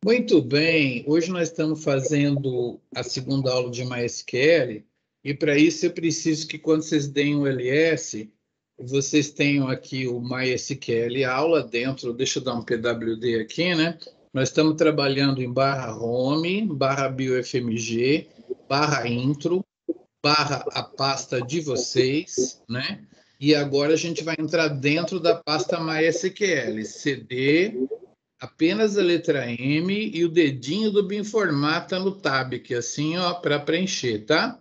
Muito bem, hoje nós estamos fazendo a segunda aula de MySQL e para isso eu preciso que quando vocês deem o LS, vocês tenham aqui o MySQL aula dentro, deixa eu dar um PWD aqui, né? Nós estamos trabalhando em barra home, barra biofmg, barra intro, barra a pasta de vocês, né? E agora a gente vai entrar dentro da pasta MySQL, cd, apenas a letra M e o dedinho do Binformata no tab, que é assim, ó, para preencher, tá?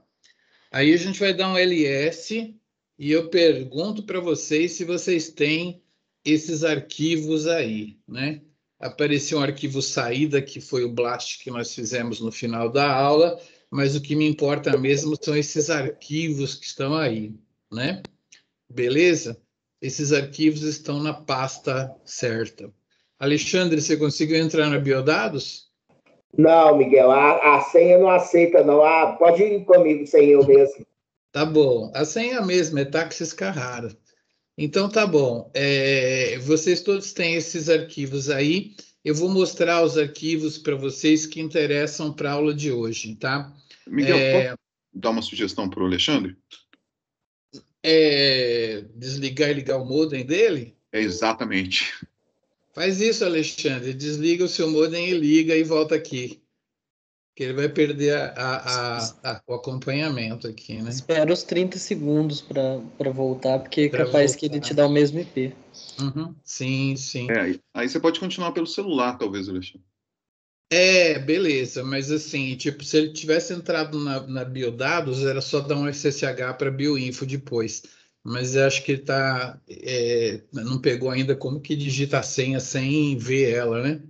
Aí a gente vai dar um ls e eu pergunto para vocês se vocês têm esses arquivos aí, né? Apareceu um arquivo saída, que foi o blast que nós fizemos no final da aula, mas o que me importa mesmo são esses arquivos que estão aí, né? Beleza? Esses arquivos estão na pasta certa. Alexandre, você conseguiu entrar na Biodados? Não, Miguel, a senha não aceita, não. Pode ir comigo sem eu mesmo. Tá bom. A senha é a mesma, é Taxis Carrara. Então tá bom. Vocês todos têm esses arquivos aí. Eu vou mostrar os arquivos para vocês que interessam para a aula de hoje, tá? Miguel, posso dar uma sugestão para o Alexandre? Desligar e ligar o modem dele? Exatamente. Faz isso, Alexandre. Desliga o seu modem e liga e volta aqui. Que ele vai perder o acompanhamento aqui, né? Espera os 30 segundos para voltar, porque é Pra capaz voltar. que ele te dá o mesmo IP. Uhum. Sim, sim. Aí você pode continuar pelo celular, talvez, Alexandre. Beleza, mas assim, tipo, se ele tivesse entrado na Biodados, era só dar um SSH para Bioinfo depois. Mas eu acho que ele não pegou ainda como que digita a senha sem ver ela, né?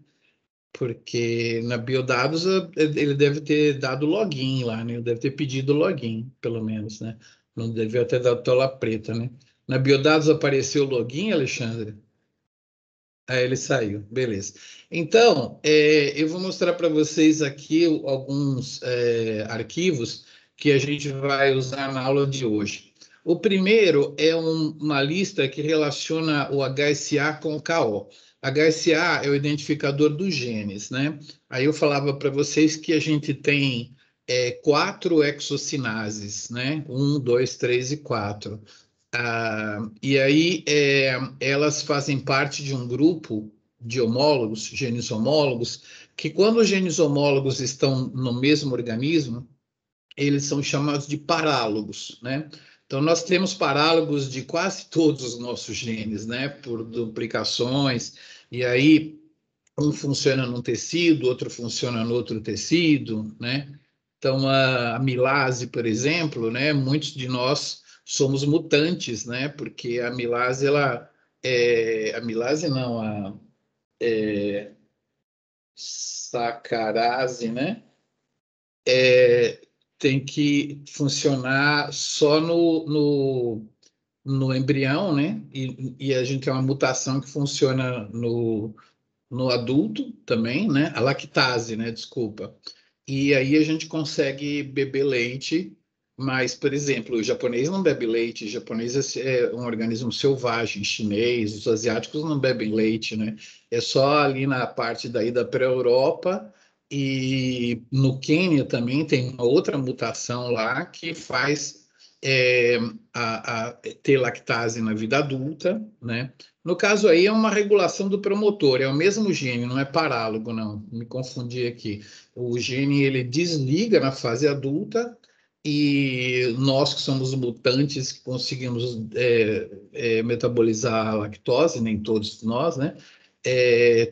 Porque na Biodados ele deve ter dado login lá, né? Ele deve ter pedido login, pelo menos, né? Não devia ter dado tela preta, né? Na Biodados apareceu o login, Alexandre? Aí ele saiu, beleza. Então, eu vou mostrar para vocês aqui alguns arquivos que a gente vai usar na aula de hoje. O primeiro é uma lista que relaciona o HSA com o KO. HSA é o identificador dos genes, né? Aí eu falava para vocês que a gente tem 4 exocinases, né? 1, 2, 3 e 4. E aí elas fazem parte de um grupo de homólogos, genes homólogos, que quando os genes homólogos estão no mesmo organismo, eles são chamados de parálogos, né? Então nós temos parálogos de quase todos os nossos genes, né? Por duplicações, e aí um funciona num tecido, outro funciona no outro tecido, né? Então, a amilase, por exemplo, né? Muitos de nós somos mutantes, né? Porque a amilase, amilase não, sacarase, né? Tem que funcionar só no embrião, né? E a gente tem uma mutação que funciona no adulto também, né? A lactase, né? Desculpa. E aí a gente consegue beber leite, mas, por exemplo, o japonês não bebe leite, o japonês é um organismo selvagem, chinês, os asiáticos não bebem leite, né? É só ali na parte daí da pré-Europa e no Quênia também tem uma outra mutação lá que faz ter lactase na vida adulta, né? No caso aí é uma regulação do promotor, é o mesmo gene, não é parálogo, não, me confundi aqui. O gene ele desliga na fase adulta e nós que somos mutantes que conseguimos metabolizar a lactose, nem todos nós, né?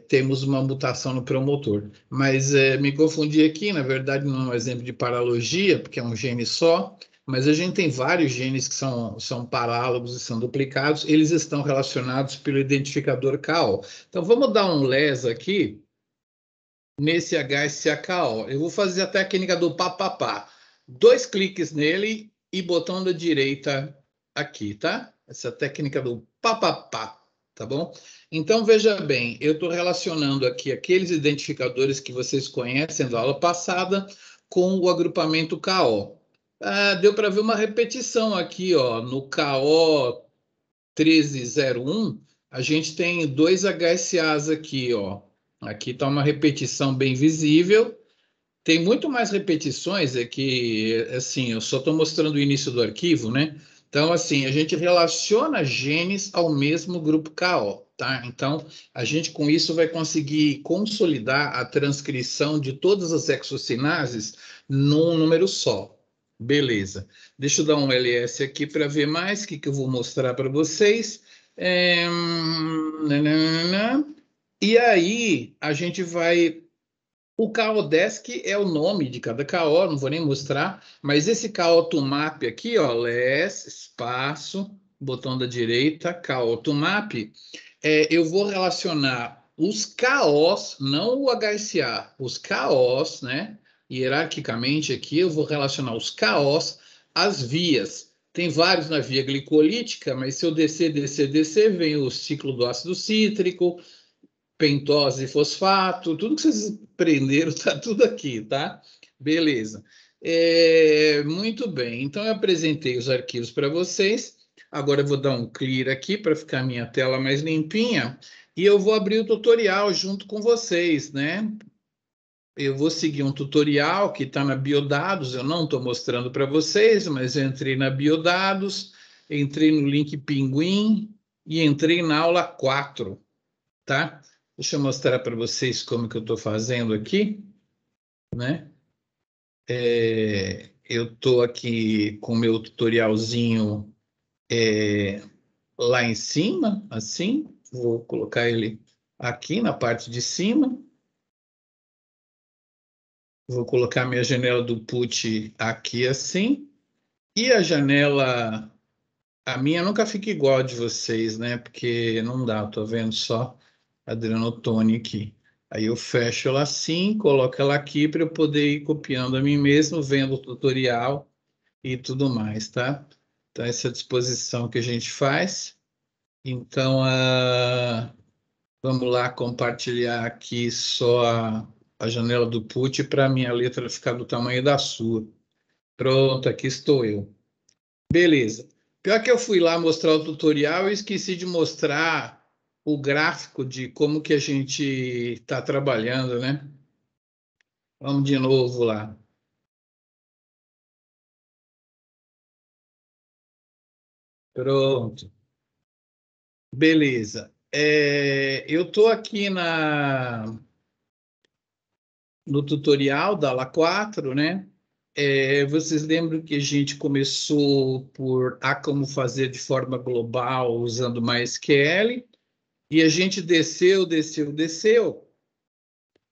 Temos uma mutação no promotor. Mas me confundi aqui, na verdade não é um exemplo de paralogia, porque é um gene só, mas a gente tem vários genes que são parálogos e são duplicados, eles estão relacionados pelo identificador KO. Então vamos dar um les aqui nesse HSAKO. Eu vou fazer a técnica do papapá. 2 cliques nele e botão da direita aqui, tá? Essa técnica do papapá, tá bom? Então, veja bem, eu estou relacionando aqui aqueles identificadores que vocês conhecem da aula passada com o agrupamento KO. Deu para ver uma repetição aqui, ó, no KO 1301, a gente tem 2 HSAs aqui, ó. Aqui está uma repetição bem visível. Tem muito mais repetições, é que, assim, eu só estou mostrando o início do arquivo, né? Então, assim, a gente relaciona genes ao mesmo grupo KO, tá? Então, a gente com isso vai conseguir consolidar a transcrição de todas as exocinases num número só. Beleza. Deixa eu dar um ls aqui para ver mais o que eu vou mostrar para vocês. Nananana. E aí, a gente vai. O KODESC é o nome de cada KO, não vou nem mostrar, mas esse KO to map aqui, ó, less, espaço, botão da direita, KO to map, eu vou relacionar os KOs, não o HSA, os KOs, né? Hierarquicamente aqui, eu vou relacionar os KOs às vias. Tem vários na via glicolítica, mas se eu descer, vem o ciclo do ácido cítrico, pentose e fosfato, tudo que vocês aprenderam está tudo aqui, tá? Beleza. Muito bem, então eu apresentei os arquivos para vocês. Agora eu vou dar um clear aqui para ficar a minha tela mais limpinha e eu vou abrir o tutorial junto com vocês, né? Eu vou seguir um tutorial que está na Biodados, eu não estou mostrando para vocês, mas eu entrei na Biodados, entrei no link Pinguim e entrei na aula 4, tá? Deixa eu mostrar para vocês como que eu estou fazendo aqui, né? Eu estou aqui com o meu tutorialzinho lá em cima, assim. Vou colocar ele aqui na parte de cima. Vou colocar minha janela do PUT aqui assim. E a janela, a minha nunca fica igual a de vocês, né? Porque não dá, estou vendo só Adriano Toni aqui. Aí eu fecho ela assim, coloco ela aqui para eu poder ir copiando a mim mesmo, vendo o tutorial e tudo mais, tá? Então, essa é a disposição que a gente faz. Então, vamos lá compartilhar aqui só a janela do PUT para a minha letra ficar do tamanho da sua. Pronto, aqui estou eu. Beleza. Pior que eu fui lá mostrar o tutorial e esqueci de mostrar o gráfico de como que a gente está trabalhando, né? Vamos de novo lá. Pronto. Beleza. Eu estou aqui no tutorial da aula 4, né? Vocês lembram que a gente começou por como fazer de forma global usando MySQL e a gente desceu.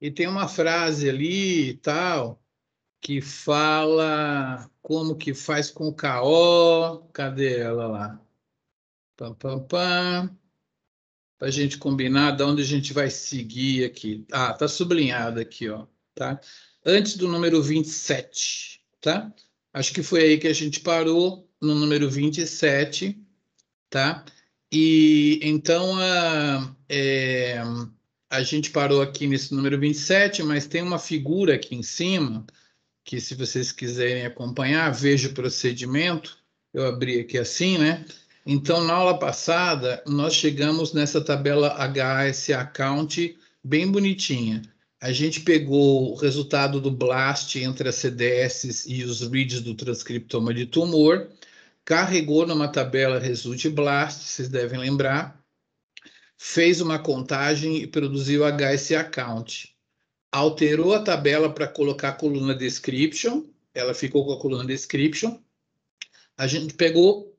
E tem uma frase ali e tal que fala como que faz com o KO. Cadê ela lá? Pam, pam, pam. Para a gente combinar de onde a gente vai seguir aqui. Ah, tá sublinhado aqui, ó. Tá? Antes do número 27, tá? Acho que foi aí que a gente parou, no número 27, tá? E então a gente parou aqui nesse número 27, mas tem uma figura aqui em cima que, se vocês quiserem acompanhar, veja o procedimento. Eu abri aqui assim, né? Então, na aula passada, nós chegamos nessa tabela HSA Count bem bonitinha. A gente pegou o resultado do BLAST entre as CDS e os reads do transcriptoma de tumor, carregou numa tabela Result BLAST, vocês devem lembrar, fez uma contagem e produziu HSA Count. Alterou a tabela para colocar a coluna description, ela ficou com a coluna description. A gente pegou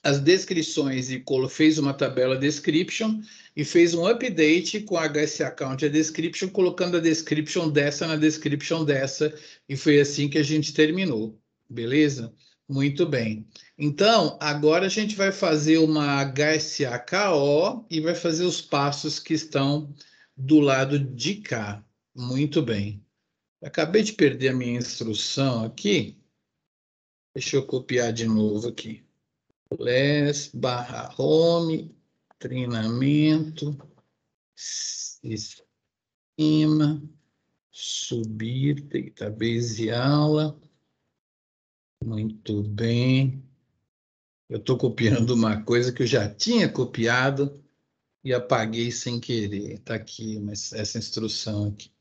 as descrições e fez uma tabela description e fez um update com a HSA Count e a description, colocando a description dessa na description dessa, e foi assim que a gente terminou, beleza? Muito bem. Então, agora a gente vai fazer uma HSA-KO e vai fazer os passos que estão do lado de cá. Muito bem. Acabei de perder a minha instrução aqui. Deixa eu copiar de novo aqui. /home, treinamento, cima, subir, database aula. Muito bem. Eu estou copiando uma coisa que eu já tinha copiado, e apaguei sem querer. Está aqui, mas essa instrução aqui.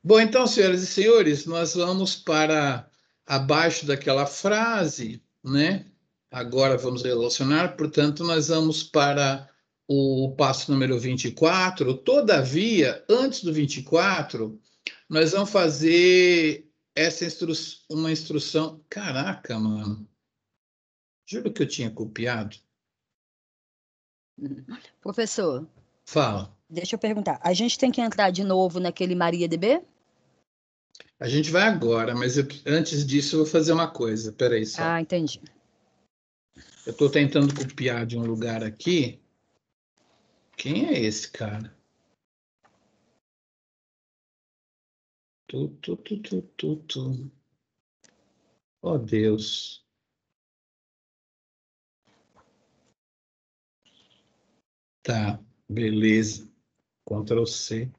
Bom, então, senhoras e senhores, nós vamos para abaixo daquela frase, né? Agora vamos relacionar, portanto, nós vamos para o passo número 24. Todavia, antes do 24, nós vamos fazer uma instrução. Caraca, mano. Juro que eu tinha copiado. Professor, Fala. deixa eu perguntar. A gente tem que entrar de novo naquele MariaDB? A gente vai agora, mas antes disso eu vou fazer uma coisa. Peraí só. Ah, entendi. Eu estou tentando copiar de um lugar aqui. Quem é esse cara? Tu. Oh, Deus. Tá, beleza. Ctrl C.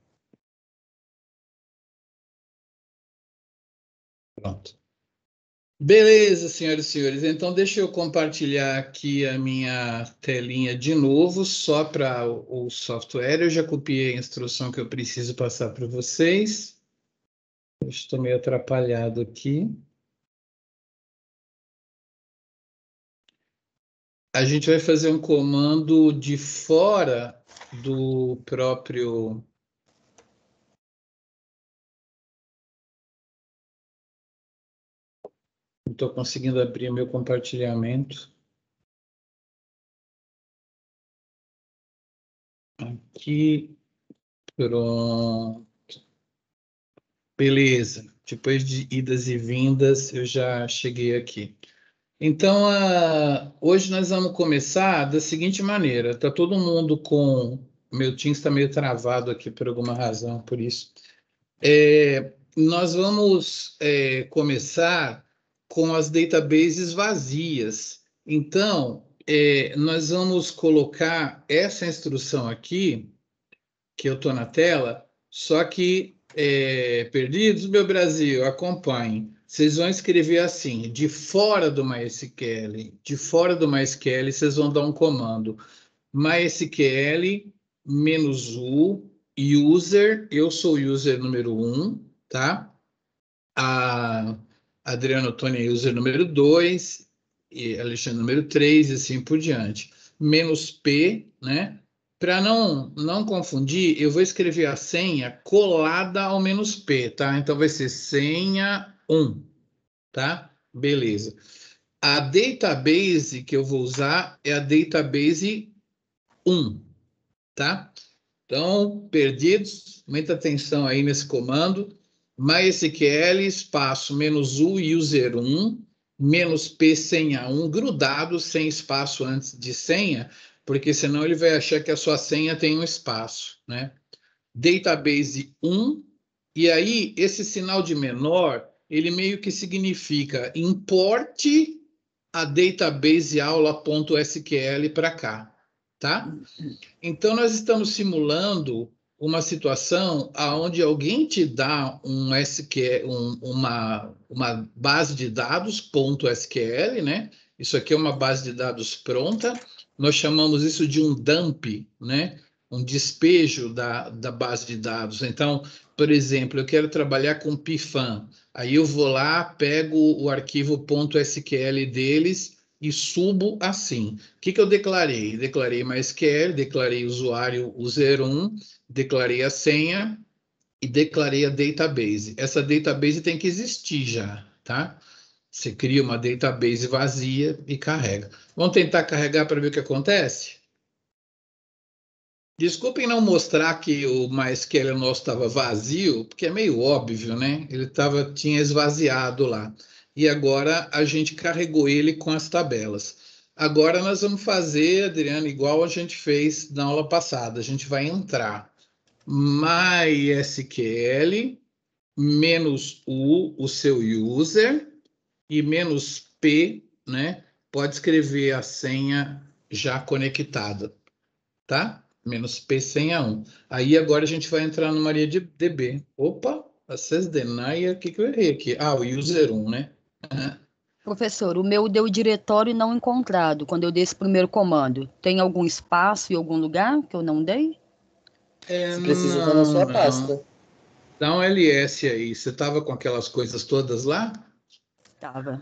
Pronto. Beleza, senhoras e senhores. Então, deixa eu compartilhar aqui a minha telinha de novo, só para o software. Eu já copiei a instrução que eu preciso passar para vocês. Eu estou meio atrapalhado aqui. A gente vai fazer um comando de fora do próprio... Não estou conseguindo abrir meu compartilhamento. Aqui, pronto. Beleza. Depois de idas e vindas, eu já cheguei aqui. Então, hoje nós vamos começar da seguinte maneira. Está todo mundo com... Meu Teams está meio travado aqui por alguma razão, por isso. Nós vamos começar com as databases vazias. Então, nós vamos colocar essa instrução aqui, que eu estou na tela, só que, perdidos, meu Brasil, acompanhem. Vocês vão escrever assim, de fora do MySQL, vocês vão dar um comando, MySQL -u, user, eu sou o user número 1, tá? A Adriano Tony é user número 2, e Alexandre número 3, e assim por diante. -p, né? Para não confundir, eu vou escrever a senha colada ao -p, tá? Então vai ser senha 1, tá? Beleza. A database que eu vou usar é a database 1, tá? Então, perdidos, muita atenção aí nesse comando. MySQL, espaço, -u, user 1, -p, senha 1, grudado, sem espaço antes de senha, porque senão ele vai achar que a sua senha tem um espaço, né? Database 1, e aí esse sinal de menor, ele meio que significa importe a database aula.sql para cá, tá? Então, nós estamos simulando uma situação onde alguém te dá um SQL, uma base de dados .sql, né? Isso aqui é uma base de dados pronta. Nós chamamos isso de um dump, né? Um despejo da base de dados. Então, por exemplo, eu quero trabalhar com Pifan. Aí eu vou lá, pego o arquivo .sql deles e subo assim. O que eu declarei? Declarei MySQL, declarei usuário user1, declarei a senha e declarei a database. Essa database tem que existir já, tá? Você cria uma database vazia e carrega. Vamos tentar carregar para ver o que acontece? Desculpem não mostrar que o MySQL nosso estava vazio, porque é meio óbvio, né? Ele tinha esvaziado lá. E agora a gente carregou ele com as tabelas. Agora nós vamos fazer, Adriano, igual a gente fez na aula passada. A gente vai entrar MySQL -u, o seu user, e -p, né? Pode escrever a senha já conectada, tá? -p senha 1. Aí agora a gente vai entrar no MariaDB. Opa, acess denier, o que eu errei aqui? Ah, o user 1, né? Professor, o meu deu diretório não encontrado quando eu dei esse primeiro comando. Tem algum espaço em algum lugar que eu não dei? Você precisa estar na sua pasta. Dá um LS aí. Você estava com aquelas coisas todas lá? Tava.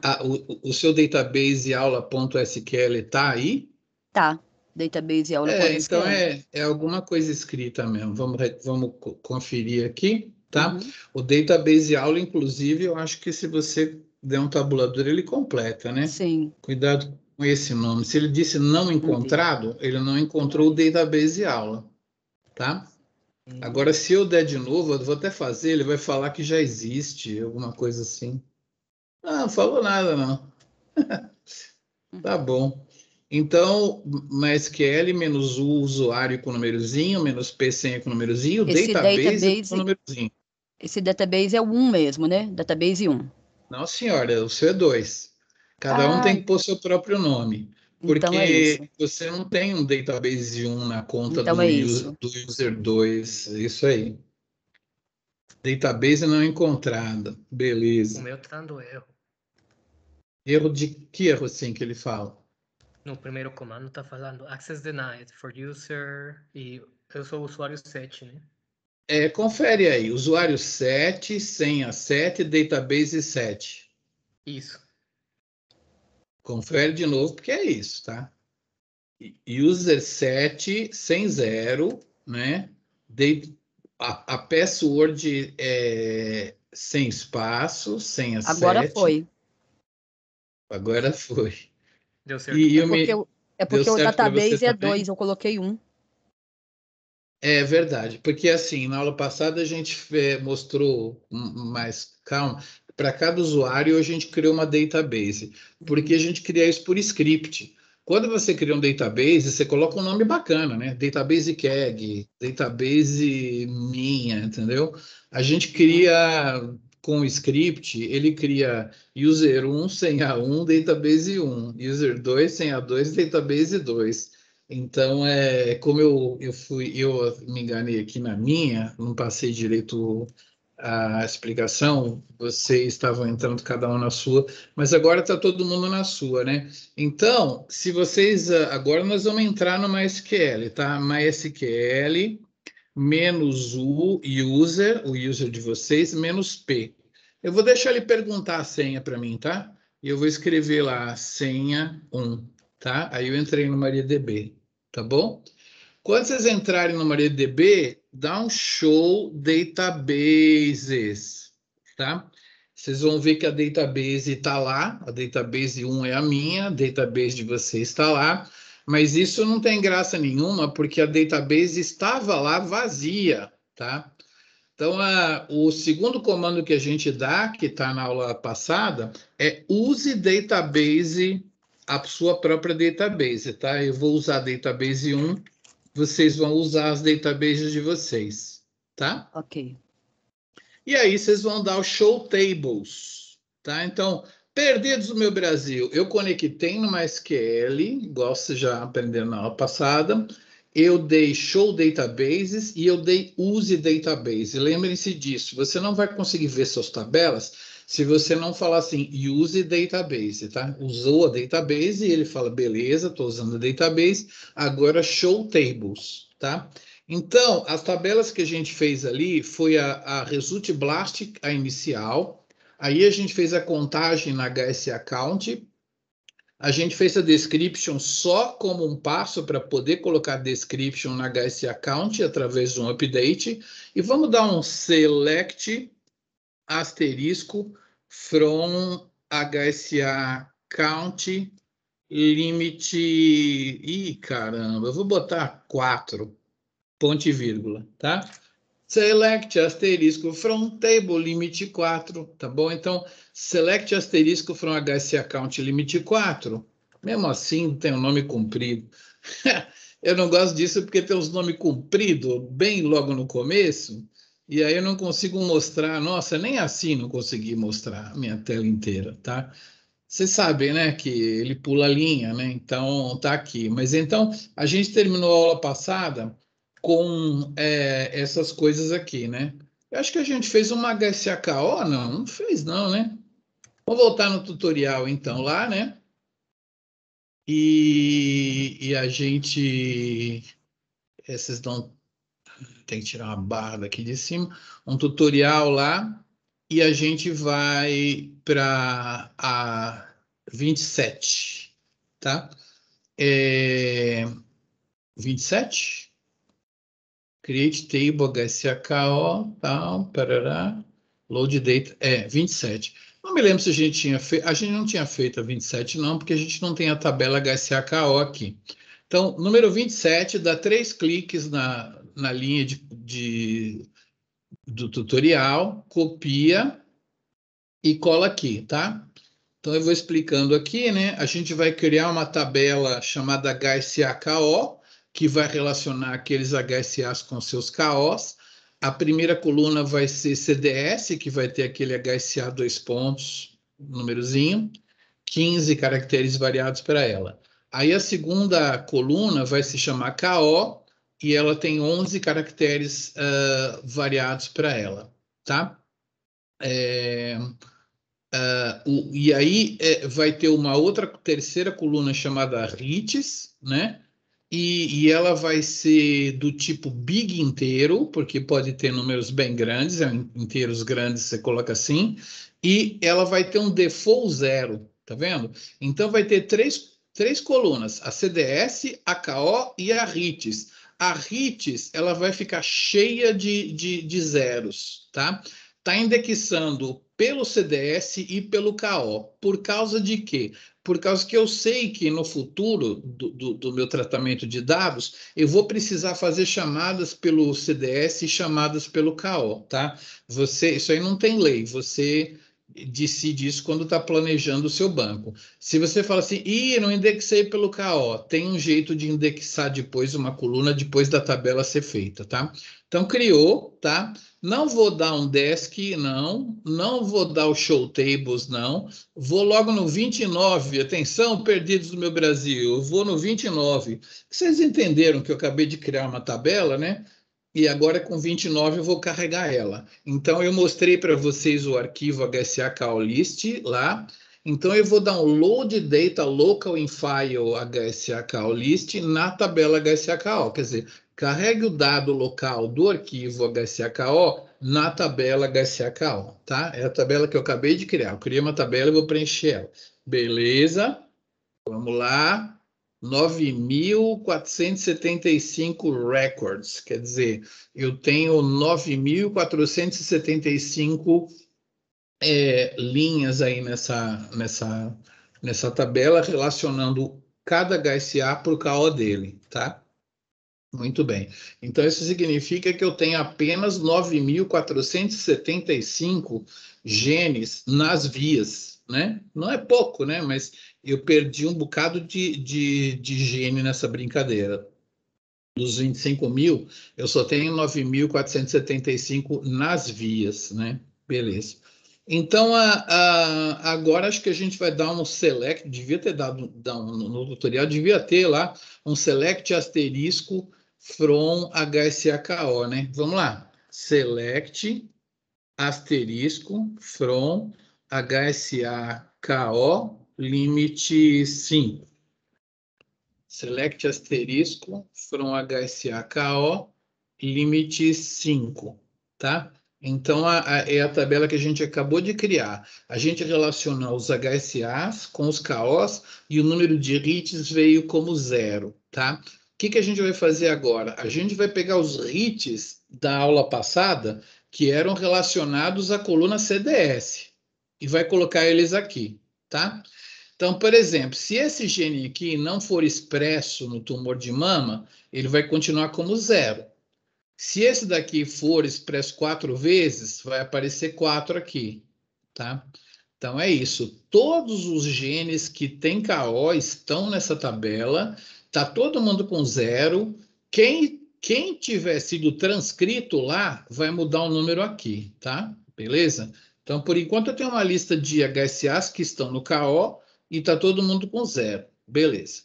O seu database aula.sql está aí? Tá. Database aula Então SQL. é alguma coisa escrita mesmo. Vamos conferir aqui, tá? Uhum. O database aula, inclusive, eu acho que se você der um tabulador, ele completa, né? Sim. Cuidado com esse nome. Se ele disse não encontrado, ele não encontrou o database aula, tá? Agora, se eu der de novo, eu vou até fazer, ele vai falar que já existe, alguma coisa assim. Não falou nada, não. Tá bom. Então, MySQL menos o usuário com númerozinho, menos P senha com númerozinho, Esse database com database, númerozinho. esse database é o 1 mesmo, né? Database 1. Não, senhora, o seu é 2. Cada um Ah, tem que pôr seu próprio nome. então é isso. Porque você não tem um database 1 na conta Então é isso. do user 2. Isso aí. Database não encontrada. O Beleza. meu tá dando erro. Erro de que erro assim que ele fala? No primeiro comando tá falando access denied for user e eu sou o usuário 7, né? Confere aí. Usuário 7, senha 7, database 7. Isso. Confere de novo, porque é isso, tá? User 7, sem zero, né? A password é sem espaço, senha Agora 7. foi. Agora foi. Deu certo. E É eu porque, me... é Deu porque o certo para você database é também? 2, eu coloquei 1. É verdade, porque assim, na aula passada a gente mostrou mais calma. Para cada usuário, a gente criou uma database, porque a gente cria isso por script. Quando você cria um database, você coloca um nome bacana, né? Database KEG, database minha, entendeu? A gente cria com o script, ele cria user 1 senha 1, database 1, user 2 senha 2, database 2. Então, como eu me enganei aqui na minha, não passei direito a explicação, vocês estavam entrando cada um na sua, mas agora está todo mundo na sua, né? Então, se vocês, agora nós vamos entrar no MySQL, tá? MySQL menos o user de vocês, menos P. Eu vou deixar ele perguntar a senha para mim, tá? E eu vou escrever lá, senha 1, tá? Aí eu entrei no MariaDB, tá bom? Quando vocês entrarem no MariaDB, dá um show databases, tá? Vocês vão ver que a database está lá, a database 1 é a minha, a database de vocês está lá, mas isso não tem graça nenhuma, porque a database estava lá vazia, tá? Então, o segundo comando que a gente dá, que está na aula passada, é use database, a sua própria database, tá? Eu vou usar a database 1, vocês vão usar as databases de vocês, tá? Ok. E aí vocês vão dar o show tables, tá? Então, perdidos do meu Brasil, eu conectei no MySQL, igual vocês já aprenderam na aula passada, eu dei show databases e eu dei use database. Lembrem-se disso, você não vai conseguir ver suas tabelas se você não falar assim, use database, tá? Usou a database e ele fala, beleza, estou usando a database, agora show tables, tá? Então, as tabelas que a gente fez ali foi a Result Blast, a inicial, aí a gente fez a contagem na HS Account, a gente fez a description só como um passo para poder colocar description na HS Account através de um update, e vamos dar um select asterisco from HSA count limite. Ih, caramba, eu vou botar 4, ponto e vírgula, tá? Select asterisco from table limite 4, tá bom? Então, select asterisco from HSA count limite 4. Mesmo assim, tem um nome comprido. Eu não gosto disso porque tem uns nomes compridos bem logo no começo, e aí eu não consigo mostrar. Nossa, nem assim não consegui mostrar a minha tela inteira, tá? Vocês sabem, né, que ele pula a linha, né? Então, tá aqui. Mas então, a gente terminou a aula passada com essas coisas aqui, né? Eu acho que a gente fez uma HSAKO, não? Não fez não, né? Vou voltar no tutorial, então, lá, né? E a gente... Esses não... Tem que tirar uma barra daqui de cima. Um tutorial lá. E a gente vai para a 27, tá? 27? Create table HSAKO, tal, parará. Load data, 27. Não me lembro se a gente tinha feito, a gente não tinha feito a 27 não, porque a gente não tem a tabela HSAKO aqui. Então, número 27, dá 3 cliques na linha do tutorial, copia e cola aqui, tá? Então, eu vou explicando aqui, né? A gente vai criar uma tabela chamada HSAKO, que vai relacionar aqueles HSAs com seus KOs. A primeira coluna vai ser CDS, que vai ter aquele HSA 2 pontos, númerozinho, 15 caracteres variados para ela. Aí a segunda coluna vai se chamar KO, e ela tem 11 caracteres variados para ela, tá? E aí vai ter uma outra terceira coluna chamada RITs, né? E ela vai ser do tipo big inteiro, porque pode ter números bem grandes, inteiros grandes você coloca assim, e ela vai ter um default 0, tá vendo? Então vai ter três colunas, a CDS, a KO e a RITs. A RITs, ela vai ficar cheia de zeros, tá? Está indexando pelo CDS e pelo KO. Por causa de quê? Por causa que eu sei que no futuro do meu tratamento de dados, eu vou precisar fazer chamadas pelo CDS e chamadas pelo KO, tá? Isso aí não tem lei, você decide isso quando está planejando o seu banco. Se você fala assim, não indexei pelo KO, tem um jeito de indexar depois uma coluna, depois da tabela ser feita, tá? Então, criou, tá? Não vou dar um desk, não vou dar o show tables, não. Vou logo no 29, atenção, perdidos do meu Brasil, eu vou no 29. Vocês entenderam que eu acabei de criar uma tabela, né? E agora com 29 eu vou carregar ela. Então, eu mostrei para vocês o arquivo HSAKList lá. Então, eu vou dar um load data local in file HSAKList na tabela HSAKO, quer dizer, carregue o dado local do arquivo HSAKO na tabela HSAKO, tá? É a tabela que eu acabei de criar. Eu criei uma tabela e vou preencher ela. Beleza? Vamos lá. 9.475 records, quer dizer, eu tenho 9.475 linhas aí nessa tabela relacionando cada HSA por KO dele, tá? Muito bem. Então, isso significa que eu tenho apenas 9.475 genes nas vias, né? Não é pouco, né? Mas eu perdi um bocado de gene nessa brincadeira. Dos 25 mil, eu só tenho 9.475 nas vias, né? Beleza. Então, agora acho que a gente vai dar um select, devia ter dado no tutorial, devia ter lá um select asterisco from HSAKO, né? Vamos lá. Select asterisco from HSAKO limite 5. Select asterisco from HSAKO limite 5, tá? Então, é a tabela que a gente acabou de criar. A gente relaciona os HSAs com os KOs e o número de RITs veio como 0, tá? O que a gente vai fazer agora? A gente vai pegar os RITs da aula passada, que eram relacionados à coluna CDS, e vai colocar eles aqui, tá? Então, por exemplo, se esse gene aqui não for expresso no tumor de mama, ele vai continuar como 0. Se esse daqui for expresso 4 vezes, vai aparecer 4 aqui, tá? Então, é isso. Todos os genes que têm KO estão nessa tabela. Tá todo mundo com 0. Quem tiver sido transcrito lá, vai mudar o número aqui, tá? Beleza? Então, por enquanto, eu tenho uma lista de HSAs que estão no KO e tá todo mundo com 0. Beleza.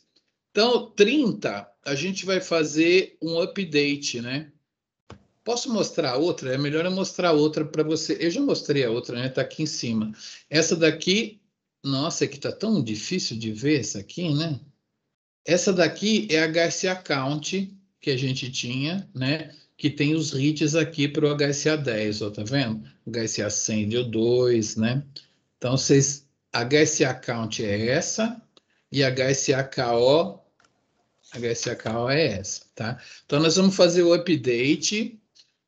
Então, 30, a gente vai fazer um update, né? Posso mostrar outra? É melhor eu mostrar outra para você. Eu já mostrei a outra, né? Está aqui em cima. Essa daqui, nossa, é que está tão difícil de ver essa aqui, né? Essa daqui é a HSA Count que a gente tinha, né? Que tem os hits aqui para o HSA 10, ó, tá vendo? HSA 100 deu 2, né? Então, a HSA Count é essa e a HSA KO é essa, tá? Então, nós vamos fazer o update,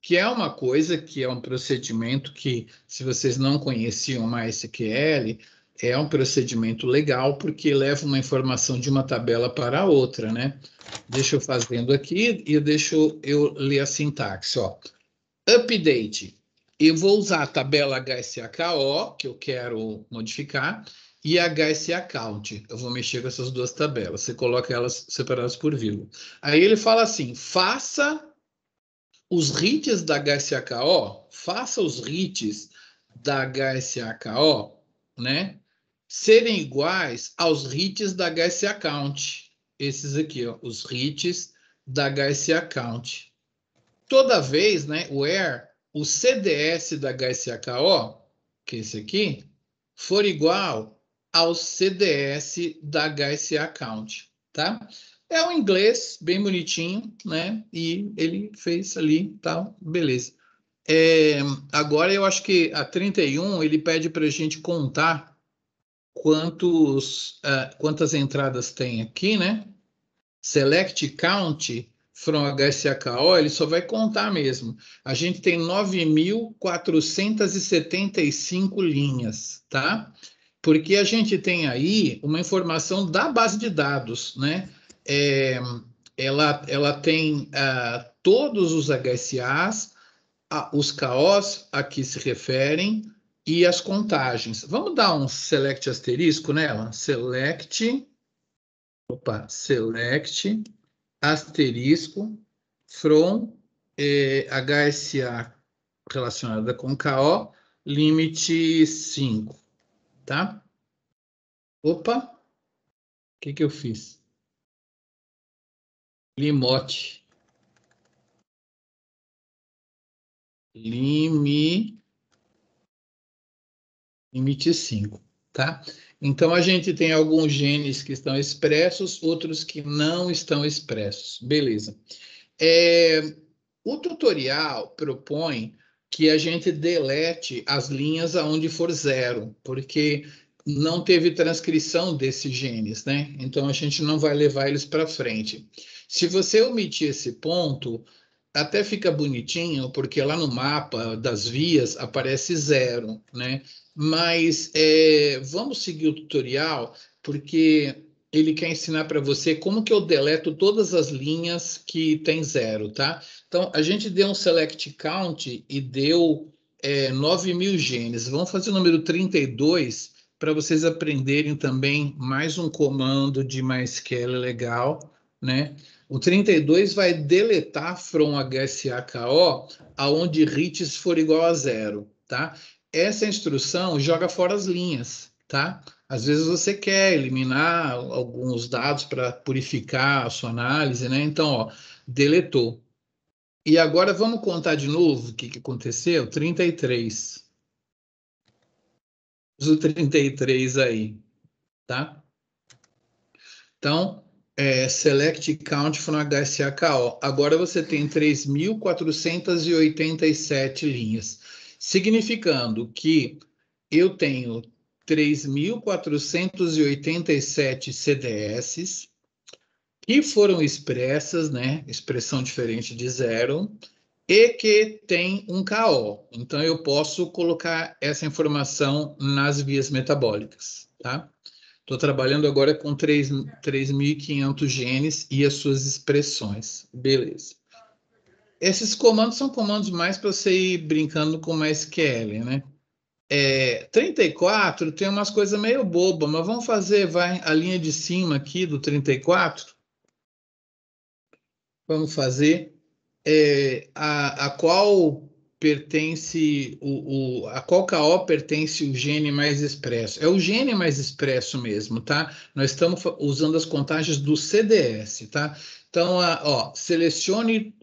que é uma coisa, que é um procedimento que, se vocês não conheciam MySQL, é um procedimento legal, porque leva uma informação de uma tabela para a outra, né? Deixa eu fazendo aqui e eu ler a sintaxe, ó. Update. Eu vou usar a tabela HSAKO, que eu quero modificar, e a HSA Count. Eu vou mexer com essas duas tabelas. Você coloca elas separadas por vírgula. Aí ele fala assim, faça os hits da HSAKO, faça os hits da HSAKO, né, serem iguais aos hits da HSA Count. Esses aqui, ó, os hits da HSA Count. Toda vez, né, o CDS da HSAKO, que é esse aqui, for igual ao CDS da HSA Count, tá? É um inglês bem bonitinho, né? E ele fez ali, tal, beleza. Agora eu acho que a 31 ele pede para a gente contar quantas entradas tem aqui, né? Select count from HSAKO, ele só vai contar mesmo. A gente tem 9.475 linhas, tá? Porque a gente tem aí uma informação da base de dados, né? Ela tem todos os HSAs, os KOs a que se referem e as contagens. Vamos dar um select asterisco nela? Select asterisco from HSA relacionada com KO, limite 5, tá? Opa, o que eu fiz? Limite 5, tá? Então, a gente tem alguns genes que estão expressos, outros que não estão expressos. Beleza. O tutorial propõe que a gente delete as linhas aonde for 0, porque não teve transcrição desses genes, né? Então, a gente não vai levar eles para frente. Se você omitir esse ponto, até fica bonitinho, porque lá no mapa das vias aparece 0, né? Mas vamos seguir o tutorial, porque ele quer ensinar para você como que eu deleto todas as linhas que tem 0, tá? Então, a gente deu um select count e deu 9.000 genes. Vamos fazer o número 32 para vocês aprenderem também mais um comando de MySQL legal, né? O 32 vai deletar from HSAKO aonde hits for igual a 0, tá? Essa instrução joga fora as linhas, tá? Às vezes você quer eliminar alguns dados para purificar a sua análise, né? Então, ó, deletou. E agora vamos contar de novo o que aconteceu? 33. Usa o 33 aí, tá? Então, select count from HSAKO. Agora você tem 3.487 linhas, significando que eu tenho 3.487 CDS que foram expressas, né? Expressão diferente de 0, e que tem um KO. Então, eu posso colocar essa informação nas vias metabólicas, tá? Estou trabalhando agora com 3.500 genes e as suas expressões. Beleza. Esses comandos são comandos mais para você ir brincando com MySQL, né? 34 tem umas coisas meio bobas, mas vamos fazer, a linha de cima aqui do 34. Vamos fazer a qual pertence a qual KO pertence o gene mais expresso. É o gene mais expresso mesmo, tá? Nós estamos usando as contagens do CDS, tá? Então, ó, selecione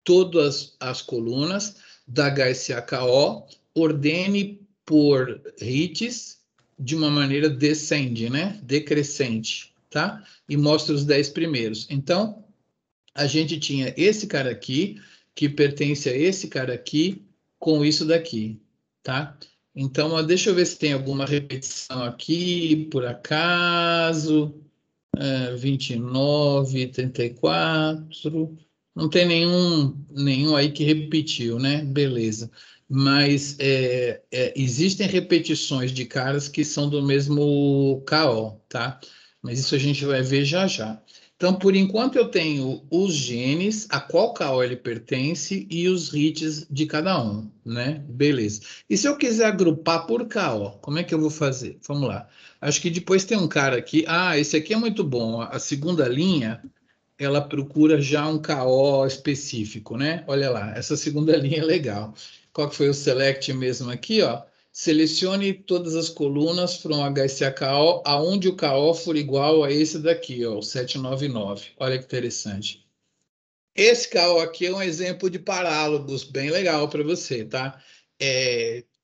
todas as colunas da HSAKO, ordene por hits de uma maneira descende, né? Decrescente, tá? E mostra os 10 primeiros. Então, a gente tinha esse cara aqui, que pertence a esse cara aqui, com isso daqui, tá? Então, deixa eu ver se tem alguma repetição aqui, por acaso. 29, 34. Não tem nenhum aí que repetiu, né? Beleza. Mas existem repetições de caras que são do mesmo KO, tá? Mas isso a gente vai ver já já. Então, por enquanto, eu tenho os genes, a qual KO ele pertence e os hits de cada um, né? Beleza. E se eu quiser agrupar por KO, como é que eu vou fazer? Vamos lá. Acho que depois tem um cara aqui. Esse aqui é muito bom. A segunda linha, ela procura já um KO específico, né? Olha lá, essa segunda linha é legal. Qual que foi o select mesmo aqui, ó? Selecione todas as colunas from HSAKO, aonde o KO for igual a esse daqui, ó, o 799. Olha que interessante. Esse KO aqui é um exemplo de parálogos bem legal para você, tá?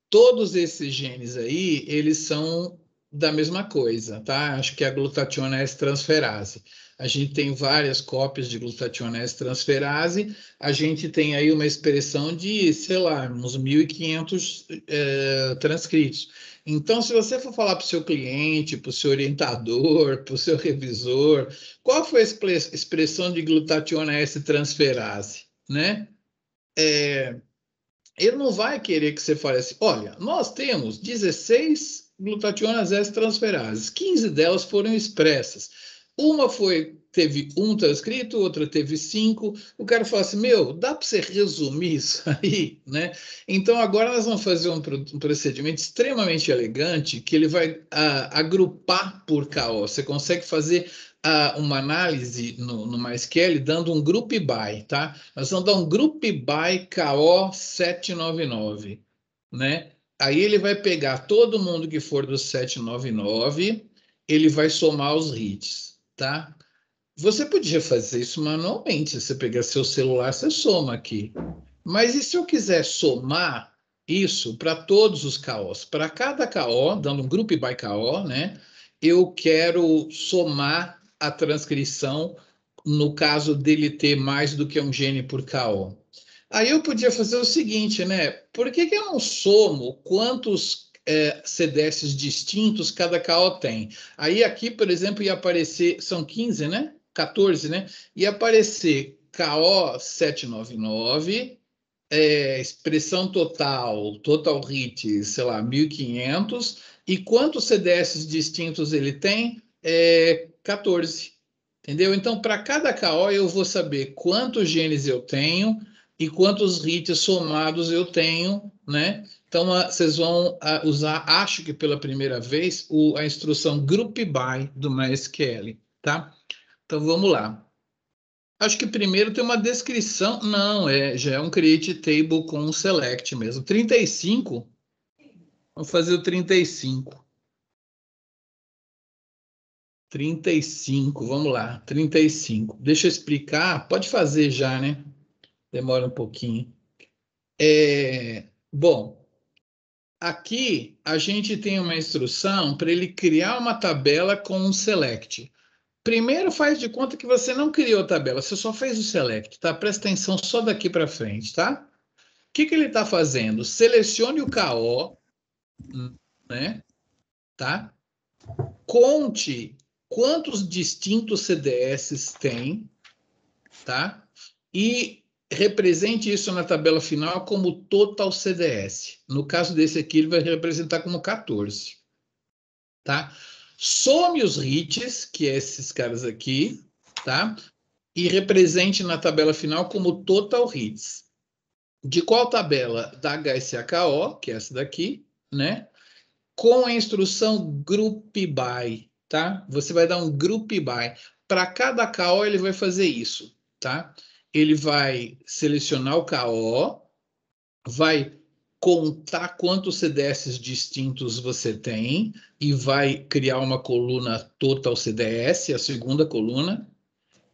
Todos esses genes aí, eles são da mesma coisa, tá? Acho que é a glutationa S-transferase. A gente tem várias cópias de glutationa S-transferase, a gente tem aí uma expressão de, sei lá, uns 1.500 transcritos. Então, se você for falar para o seu cliente, para o seu orientador, para o seu revisor, qual foi a expressão de glutationa S-transferase, né? Ele não vai querer que você fale assim, olha, nós temos 16 glutationas S-transferases, 15 delas foram expressas. Uma teve 1 transcrito, outra teve 5. O cara fala assim, dá para você resumir isso aí, né? Então, agora nós vamos fazer um procedimento extremamente elegante que ele vai agrupar por KO. Você consegue fazer uma análise no MySQL dando um group by, tá? Nós vamos dar um group by KO 799, né? Aí ele vai pegar todo mundo que for do 799, ele vai somar os hits, tá? Você podia fazer isso manualmente, você pegar seu celular, você soma aqui. Mas e se eu quiser somar isso para todos os KOs? Para cada KO, dando um group by KO, né? Eu quero somar a transcrição no caso dele ter mais do que um gene por KO. Aí eu podia fazer o seguinte, né? Por que eu não somo quantos CDS distintos cada KO tem? Aí aqui, por exemplo, ia aparecer, são 15, né? 14, né? Ia aparecer KO 799, expressão total hit, sei lá, 1.500, e quantos CDS distintos ele tem? 14. Entendeu? Então, para cada KO, eu vou saber quantos genes eu tenho e quantos hits somados eu tenho, né? Então, vocês vão usar, acho que pela primeira vez, a instrução group by do MySQL, tá? Então, vamos lá. Acho que primeiro tem uma descrição. Não, já é um create table com um select mesmo. 35. Vamos fazer o 35. 35, vamos lá. 35. Deixa eu explicar. Pode fazer já, né? Demora um pouquinho. Bom, aqui a gente tem uma instrução para ele criar uma tabela com um select. Primeiro faz de conta que você não criou a tabela, você só fez o select, tá? Presta atenção só daqui para frente, tá? O que ele está fazendo? Selecione o KO, né? Tá? Conte quantos distintos CDS tem, tá? E represente isso na tabela final como total CDS. No caso desse aqui, ele vai representar como 14, tá? Some os hits, que é esses caras aqui, tá? E represente na tabela final como total hits. De qual tabela? Da HSAKO, que é essa daqui, né? Com a instrução group by, tá? Você vai dar um group by. Para cada KO, ele vai fazer isso, tá? Ele vai selecionar o KO, vai contar quantos CDS distintos você tem e vai criar uma coluna total CDS, a segunda coluna,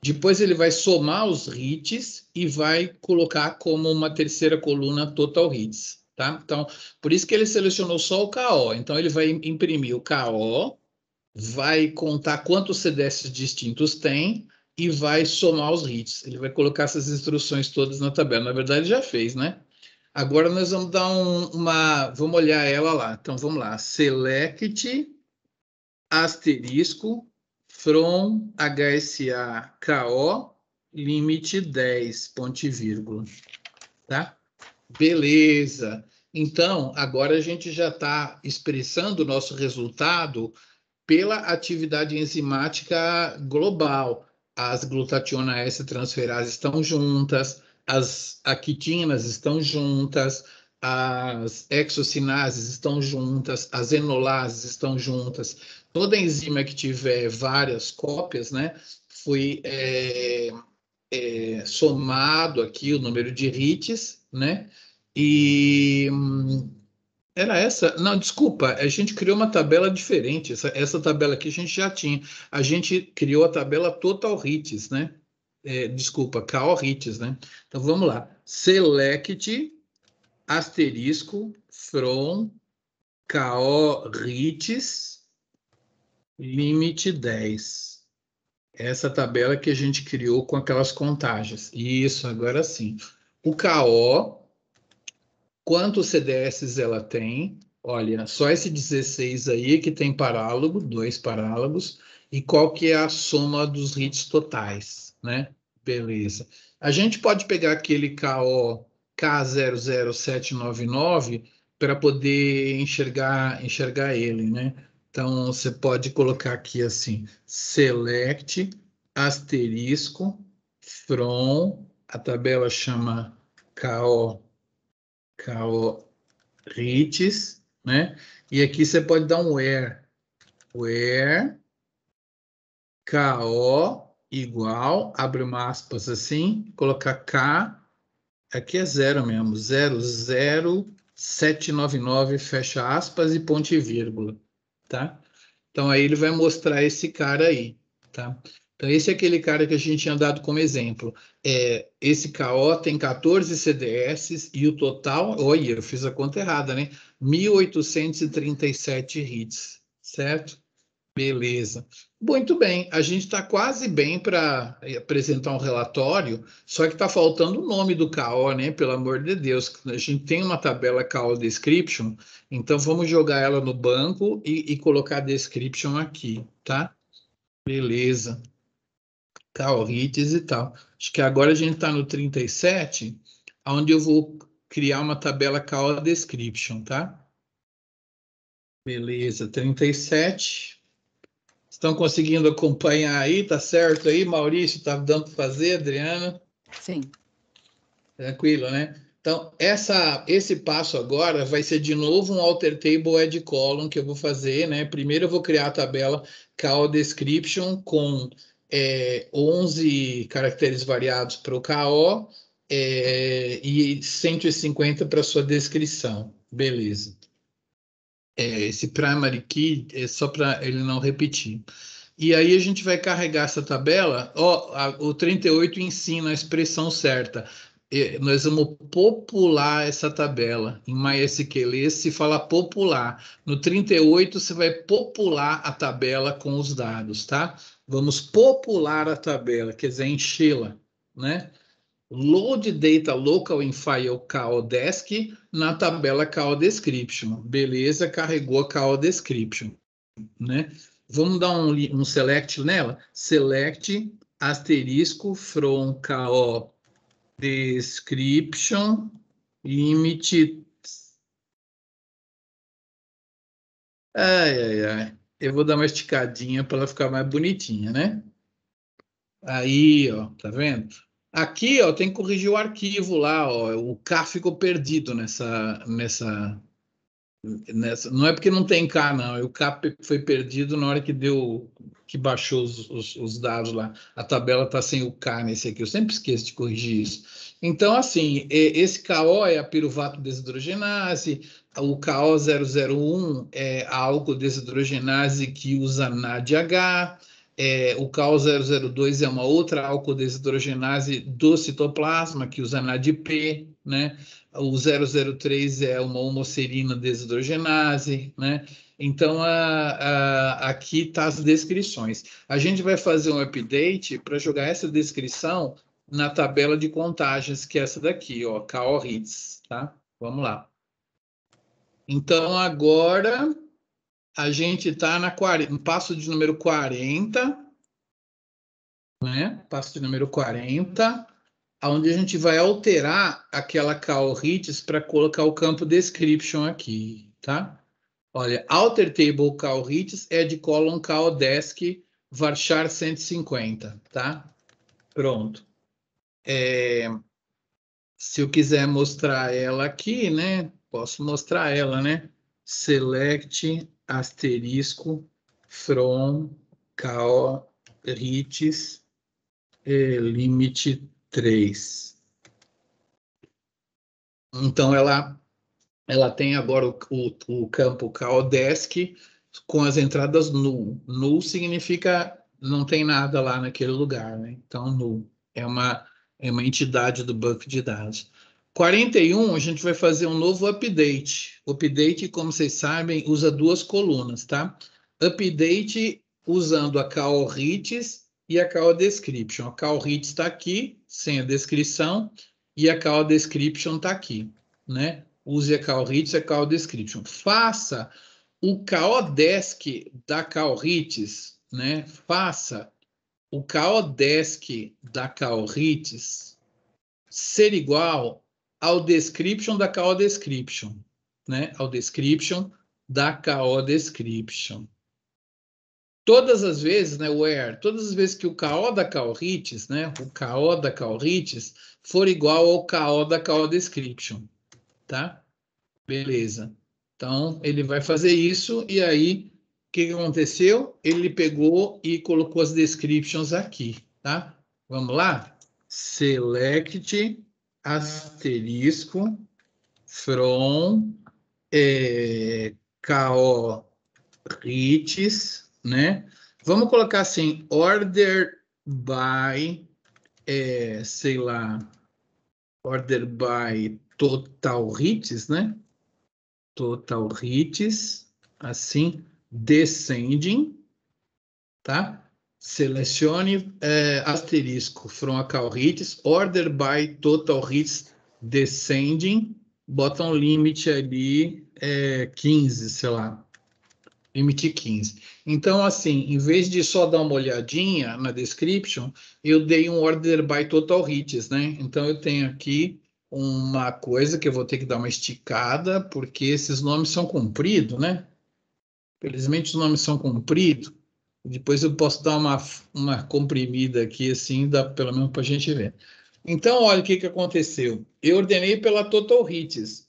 Depois ele vai somar os hits e vai colocar como uma terceira coluna total hits, tá? Então, por isso que ele selecionou só o KO. Então, ele vai imprimir o KO, vai contar quantos CDS distintos tem e vai somar os hits. Ele vai colocar essas instruções todas na tabela. Na verdade, ele já fez, né? Agora nós vamos dar vamos olhar ela lá. Então, vamos lá. Select asterisco from HSA KO limite 10, ponto e vírgula. Tá? Beleza. Então, agora a gente já está expressando o nosso resultado pela atividade enzimática global. As glutationa S transferases estão juntas, as quitinas estão juntas, as exocinases estão juntas, as enolases estão juntas. Toda enzima que tiver várias cópias, né, foi somado aqui o número de hits, né, e era essa? Não, desculpa, a gente criou uma tabela diferente. Essa tabela aqui a gente já tinha. A gente criou a tabela Total Hits, né? Desculpa, KO Hits, né? Então vamos lá. Select asterisco from KO Hits limite 10. Essa tabela que a gente criou com aquelas contagens. Isso, agora sim. O KO, quantos CDS ela tem? Olha, só esse 16 aí que tem parálogo, 2 parálogos, e qual que é a soma dos hits totais, né? Beleza. A gente pode pegar aquele KO K00799 para poder enxergar ele, né? Então, você pode colocar aqui assim, select asterisco from, a tabela chama KO hits, né? E aqui você pode dar um where KO igual, abre uma aspas assim, colocar K, aqui é 0 mesmo, 00799, fecha aspas e ponto e vírgula, tá? Então aí ele vai mostrar esse cara aí, tá? Então esse é aquele cara que a gente tinha dado como exemplo. Esse KO tem 14 CDS e o total, olha, eu fiz a conta errada, né? 1.837 hits, certo? Beleza. Muito bem, a gente está quase bem para apresentar um relatório, só que está faltando o nome do KO, né? Pelo amor de Deus, a gente tem uma tabela KO Description, então vamos jogar ela no banco e colocar Description aqui, tá? Beleza. KO Hits e tal. Acho que agora a gente está no 37, onde eu vou criar uma tabela KO Description, tá? Beleza, 37. Estão conseguindo acompanhar aí? Tá certo aí, Maurício? Tá dando para fazer, Adriana? Sim. Tranquilo, né? Então, esse passo agora vai ser de novo um alter table add column que eu vou fazer, né? Primeiro eu vou criar a tabela KO description com 11 caracteres variados para o KO e 150 para sua descrição. Beleza. Esse primary key é só para ele não repetir. E aí a gente vai carregar essa tabela. O 38 ensina a expressão certa. Nós vamos popular essa tabela. Em MySQL se fala popular. No 38 você vai popular a tabela com os dados, tá? Vamos popular a tabela, quer dizer, enchê-la, né? Load data local in file KO desk na tabela KO description. Beleza, carregou a KO description, né? Vamos dar um select nela. Select asterisco from KO description limite. Ai. Eu vou dar uma esticadinha para ela ficar mais bonitinha, né? Aí, ó, tá vendo? Aqui, ó, tem que corrigir o arquivo lá, ó. O K ficou perdido nessa. Não é porque não tem K, não. O K foi perdido na hora que baixou os dados lá. A tabela tá sem o K nesse aqui. Eu sempre esqueço de corrigir isso. Então, assim, esse KO é a piruvato desidrogenase, o KO001 é a álcool desidrogenase que usa NADH. O CAO002 é uma outra álcool-desidrogenase do citoplasma, que usa NADP, né? O 003 é uma homoserina desidrogenase, né? Então, aqui está as descrições. A gente vai fazer um update para jogar essa descrição na tabela de contagens, que é essa daqui, ó, CAO-RITS, tá? Vamos lá. Então, agora, a gente está no passo de número 40, né? Passo de número 40, onde a gente vai alterar aquela CAO-RITS para colocar o campo description aqui, tá? Olha, alter table CAO-RITS add column CAO-DESC varchar 150, tá? Pronto. Se eu quiser mostrar ela aqui, né? Posso mostrar ela, né? Select asterisco from CAO-RITS limite 3. Então, ela tem agora o campo CAO-DESC com as entradas null. Null significa não tem nada lá naquele lugar, né? Então, null é uma entidade do banco de dados. 41, a gente vai fazer um novo update. O update, como vocês sabem, usa duas colunas, tá? Update usando a CAO-RITS e a CAO-Description. A CAO-RITS está aqui, sem a descrição, e a CAO-Description está aqui, né? Use a CAO-RITS e a CAO-Description. Faça o CAO-DESC da CAO-RITS, né? Faça o CAO-DESC da CAO-RITS ser igual ao description da CAO-Description, né? Ao description da CAO-Description. Todas as vezes, né, where, todas as vezes que o KO da CAO-RITS, né, o KO da CAO-RITS for igual ao KO da CAO-Description, tá? Beleza. Então, ele vai fazer isso e aí, o que aconteceu? Ele pegou e colocou as descriptions aqui, tá? Vamos lá? Select asterisco from CAO-RITS, né? Vamos colocar assim, order by, sei lá, order by total hits, né? Total hits, assim, descending, tá? Selecione asterisco from a CAO hits, order by total hits descending, bota um limite ali, 15, sei lá, limite 15. Então, assim, em vez de só dar uma olhadinha na description, eu dei um order by total hits, né? Então, eu tenho aqui uma coisa que eu vou ter que dar uma esticada, porque esses nomes são compridos, né? Felizmente, os nomes são compridos. Depois eu posso dar uma comprimida aqui, assim, dá pelo menos para a gente ver. Então, olha o que aconteceu. Eu ordenei pela total hits.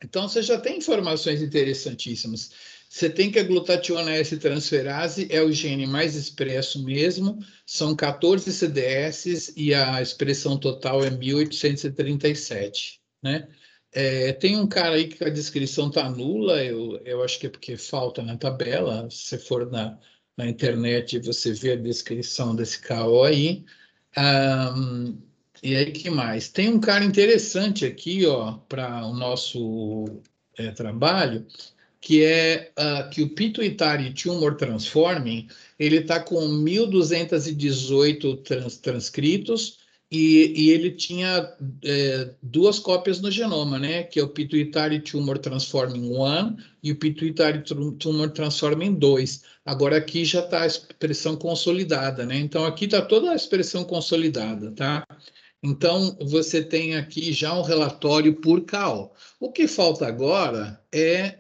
Então, você já tem informações interessantíssimas. Você tem que a glutationa S-transferase é o gene mais expresso mesmo, são 14 CDS e a expressão total é 1837, né? Tem um cara aí que a descrição está nula, eu acho que é porque falta na tabela, se você for na internet você vê a descrição desse KO aí. E aí, que mais? Tem um cara interessante aqui, ó, para o nosso trabalho, que é que o Pituitary Tumor Transforming, ele está com 1.218 transcritos e ele tinha duas cópias no genoma, né? Que é o Pituitary Tumor Transforming 1 e o Pituitary Tumor Transforming 2. Agora aqui já está a expressão consolidada, né? Então aqui está toda a expressão consolidada, tá? Então, você tem aqui já um relatório por KO. O que falta agora é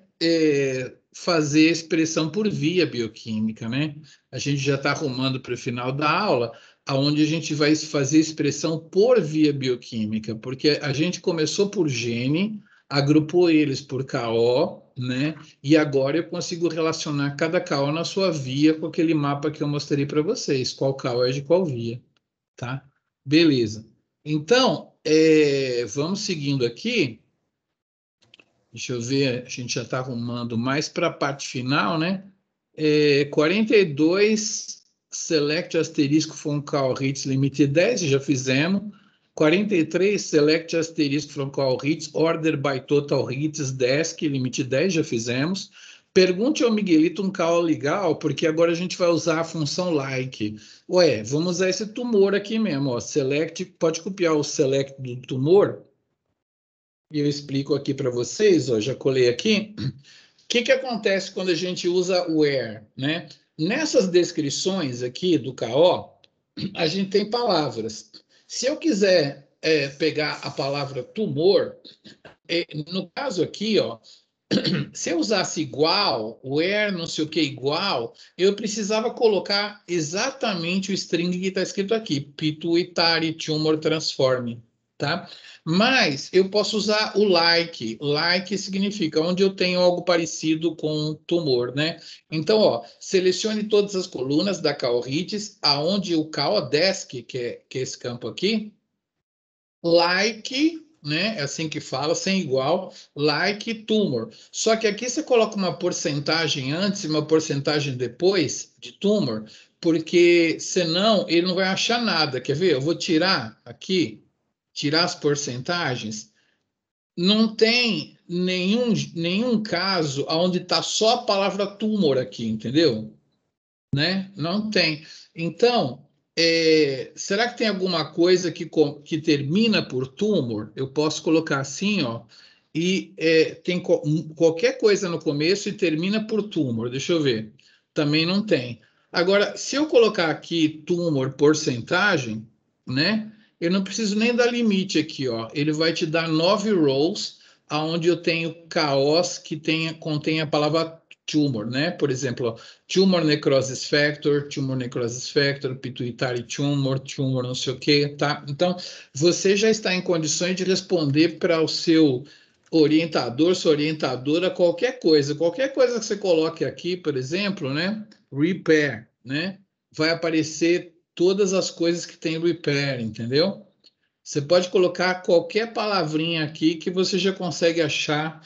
fazer expressão por via bioquímica, né? A gente já está arrumando para o final da aula, onde a gente vai fazer expressão por via bioquímica, porque a gente começou por gene, agrupou eles por KO, né? E agora eu consigo relacionar cada KO na sua via com aquele mapa que eu mostrei para vocês, qual KO é de qual via, tá? Beleza. Então, vamos seguindo aqui. Deixa eu ver, a gente já está arrumando mais para a parte final, né? 42, select asterisco from call hits limite 10, já fizemos. 43, select asterisco from call hits, order by total hits, desk, limite 10, já fizemos. Pergunte ao Miguelito um call legal, porque agora a gente vai usar a função like. Ué, vamos usar esse tumor aqui mesmo, ó. Select, pode copiar o select do tumor. E eu explico aqui para vocês, ó, já colei aqui. O que acontece quando a gente usa where, né? Nessas descrições aqui do KO, a gente tem palavras. Se eu quiser pegar a palavra tumor, no caso aqui, ó, se eu usasse igual, where não sei o que igual, eu precisava colocar exatamente o string que está escrito aqui, pituitary tumor transform, tá? Mas eu posso usar o like. Like significa onde eu tenho algo parecido com tumor, né? Então, ó, selecione todas as colunas da CalRids, aonde o CalDesk, que é esse campo aqui, like, né? É assim que fala, sem igual, like tumor. Só que aqui você coloca uma porcentagem antes e uma porcentagem depois de tumor, porque senão ele não vai achar nada. Quer ver? Eu vou tirar aqui, tirar as porcentagens. Não tem nenhum caso onde está só a palavra tumor aqui, entendeu? Né? Não tem. Então, será que tem alguma coisa que termina por tumor? Eu posso colocar assim, ó, e tem qualquer coisa no começo e termina por tumor. Deixa eu ver. Também não tem. Agora, se eu colocar aqui tumor porcentagem, né? Eu não preciso nem dar limite aqui, ó. Ele vai te dar 9 rows, aonde eu tenho KOs que contém a palavra tumor, né? Por exemplo, ó, tumor necrosis factor, pituitary tumor, tumor não sei o quê, tá? Então, você já está em condições de responder para o seu orientador, sua orientadora, qualquer coisa que você coloque aqui, por exemplo, né? Repair, né? Vai aparecer todas as coisas que tem repair, entendeu? Você pode colocar qualquer palavrinha aqui que você já consegue achar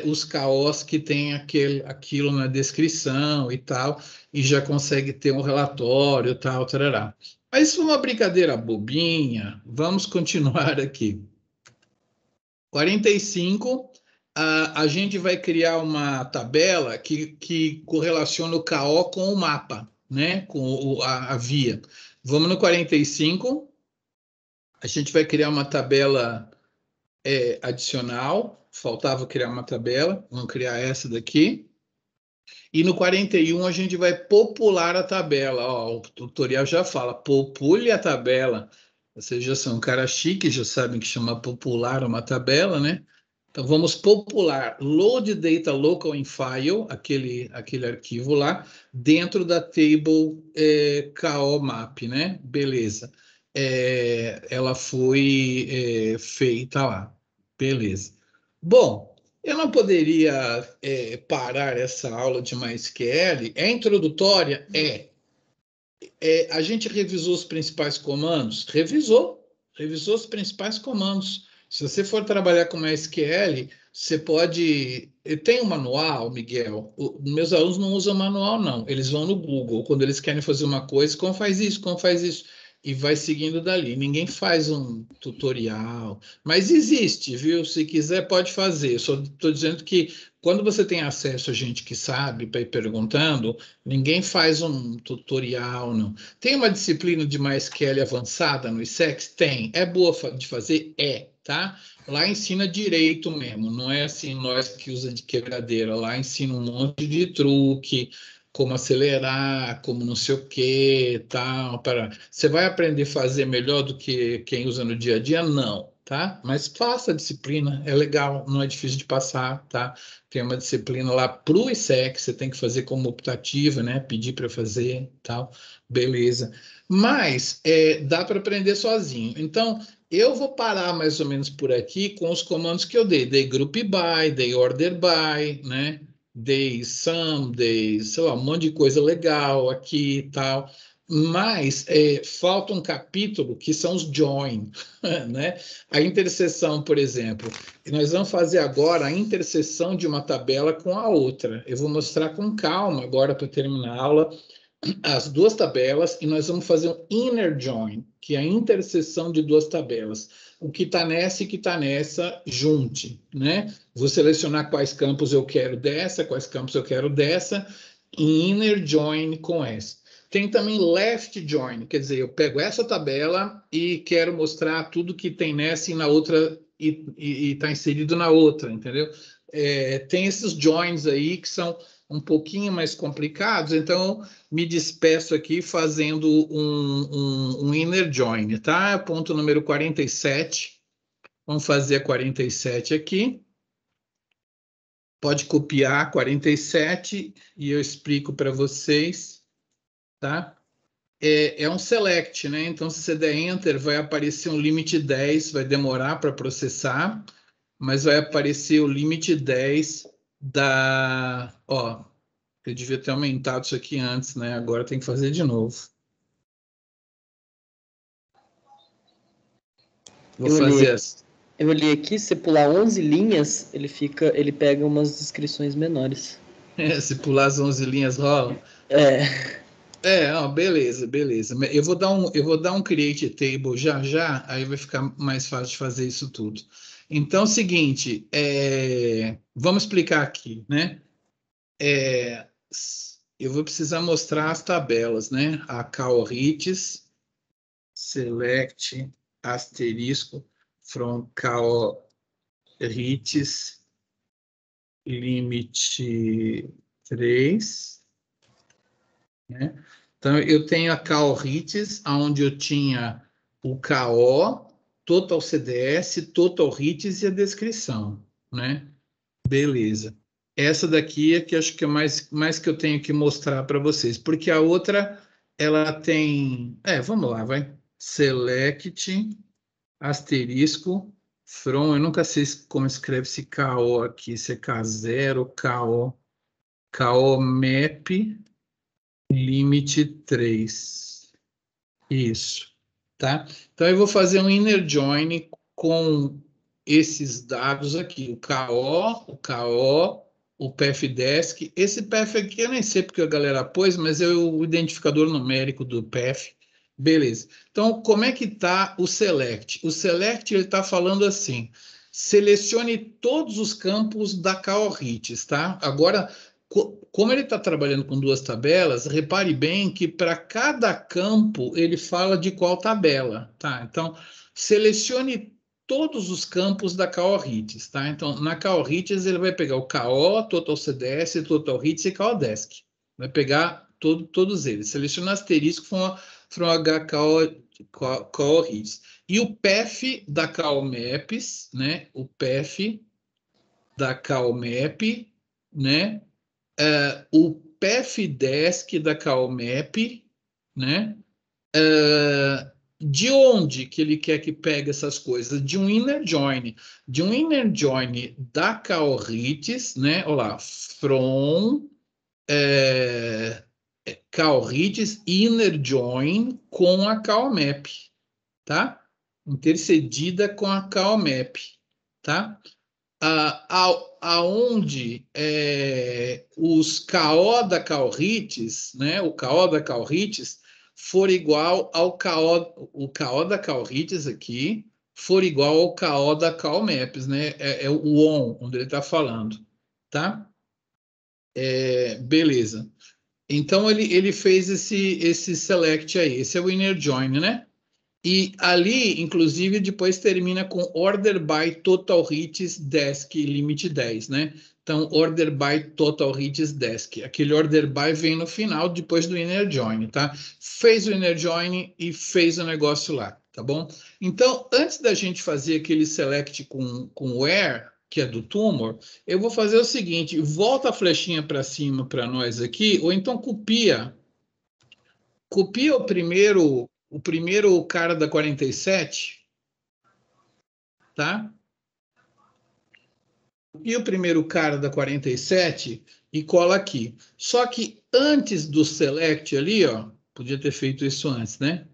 os KOs que tem aquilo na descrição e tal, e já consegue ter um relatório e tal, tarará. Mas isso foi uma brincadeira bobinha. Vamos continuar aqui. 45, a gente vai criar uma tabela que correlaciona o KO com o mapa, né? Com a via. Vamos no 45. A gente vai criar uma tabela adicional. Faltava criar uma tabela. Vamos criar essa daqui. E no 41 a gente vai popular a tabela. Ó, o tutorial já fala, popule a tabela. Vocês já são um cara chique, já sabem que chama popular uma tabela, né? Então vamos popular load data local in file, aquele arquivo lá, dentro da table KO map, né? Beleza. Ela foi feita lá. Beleza. Bom, eu não poderia parar essa aula de MySQL. É introdutória? A gente revisou os principais comandos? Revisou os principais comandos. Se você for trabalhar com MySQL, você pode... Tem um manual, Miguel? Meus alunos não usam manual, não. Eles vão no Google. Quando eles querem fazer uma coisa, como faz isso, como faz isso? E vai seguindo dali. Ninguém faz um tutorial. Mas existe, viu? Se quiser, pode fazer. Só estou dizendo que quando você tem acesso a gente que sabe para ir perguntando, ninguém faz um tutorial, não. Tem uma disciplina de MySQL avançada no ISEX? Tem. É boa de fazer? Tá? Lá ensina direito mesmo. Não é assim nós que usa de quebradeira. Lá ensina um monte de truque, como acelerar, como não sei o que, tal. Você vai aprender a fazer melhor do que quem usa no dia a dia? Não, tá? Mas faça a disciplina, é legal, não é difícil de passar, tá? Tem uma disciplina lá para o ISEC, você tem que fazer como optativa, né? Pedir para fazer, tal, beleza. Mas dá para aprender sozinho. Então, eu vou parar mais ou menos por aqui com os comandos que eu dei. Dei group by, dei order by, né? Dei sum, dei, sei lá, um monte de coisa legal aqui e tal. Mas falta um capítulo que são os join, né? A interseção, por exemplo. Nós vamos fazer agora a interseção de uma tabela com a outra. Eu vou mostrar com calma agora para terminar a aula as duas tabelas e nós vamos fazer um inner join, que é a interseção de duas tabelas. O que está nessa e o que está nessa, junte, né? Vou selecionar quais campos eu quero dessa, quais campos eu quero dessa, e inner join com essa. Tem também left join, quer dizer, eu pego essa tabela e quero mostrar tudo que tem nessa e na outra, e está inserido na outra, entendeu? Tem esses joins aí que são um pouquinho mais complicados, então me despeço aqui fazendo um inner join, tá? Ponto número 47. Vamos fazer a 47 aqui. Pode copiar 47 e eu explico para vocês, tá? É um select, né? Então, se você der Enter, vai aparecer um limite 10, vai demorar para processar, mas vai aparecer o limite 10 da... Ó, eu devia ter aumentado isso aqui antes, né? Agora tem que fazer de novo. Vou fazer assim. Eu olhei aqui, se pular 11 linhas, ele pega umas descrições menores. Se pular as 11 linhas rola? Ó, beleza. Eu vou dar um create table já, aí vai ficar mais fácil de fazer isso tudo. Então, é o seguinte, vamos explicar aqui, né? Eu vou precisar mostrar as tabelas, né? A Kaorites, select, asterisco, from Kaorites, limite 3, né? Então, eu tenho a Kaorites, onde eu tinha o KO, total CDS, total hits e a descrição, né? Beleza. Essa daqui é que acho que é mais que eu tenho que mostrar para vocês, porque a outra, ela tem... vamos lá, vai. Select, asterisco, from, eu nunca sei como escreve-se KO aqui, se é K0, KO map, limite 3. Isso, tá? Então, eu vou fazer um inner join com esses dados aqui, o KO, o PFDesk. Esse PF aqui eu nem sei porque a galera pôs, mas é o identificador numérico do PF. Beleza. Então, como é que está o select? O select, ele está falando assim, selecione todos os campos da Kaorites, tá? Agora, como ele está trabalhando com duas tabelas, repare bem que para cada campo ele fala de qual tabela, tá? Então, selecione todos os campos da Kaorites, tá? Então, na Kaorites ele vai pegar o KO, Total CDS, Total Hits e Kaodesk. Vai pegar todos eles. Seleciona asterisco from HKO e o PEF da CalMaps, né? O PEF da CalMap, né? O PFDesk da CalMap, né? De onde que ele quer que pegue essas coisas? De um inner join. De um inner join da Kaorites, né? Olha lá, from Kaorites inner join com a CalMap, tá? Intercedida com a CalMap, tá? Aonde os KO da Kaorites, né? O KO da Kaorites for igual ao o KO da Kaorites aqui, for igual ao KO da CalMaps, né? É o ON, onde ele está falando, tá? Beleza. Então, ele fez esse select aí, esse é o inner join, né? E ali, inclusive, depois termina com order by total hits desk limite 10, né? Então, order by total hits desk. Aquele order by vem no final, depois do inner join, tá? Fez o inner join e fez o negócio lá, tá bom? Então, antes da gente fazer aquele select com where, que é do tumor, eu vou fazer o seguinte, volta a flechinha para cima para nós aqui, ou então copia o primeiro cara da 47, tá? E o primeiro cara da 47 e cola aqui. Só que antes do select ali, ó, podia ter feito isso antes, né?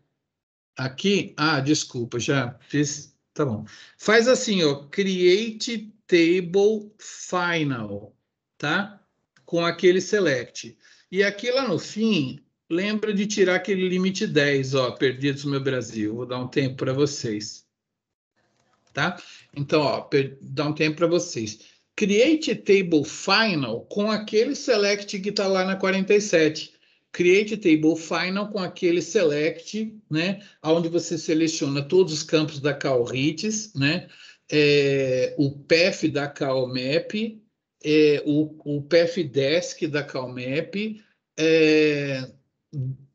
Aqui, desculpa, já fiz, tá bom. Faz assim, ó, create table final, tá? Com aquele select. E aqui lá no fim, lembra de tirar aquele limite 10, ó, perdidos no meu Brasil. Vou dar um tempo para vocês. Tá? Então, ó, dá um tempo para vocês. Create table final com aquele select que está lá na 47. Create table final com aquele select, né? Onde você seleciona todos os campos da CalRITES, né? O path da CalMap, o pathDesc da CalMap,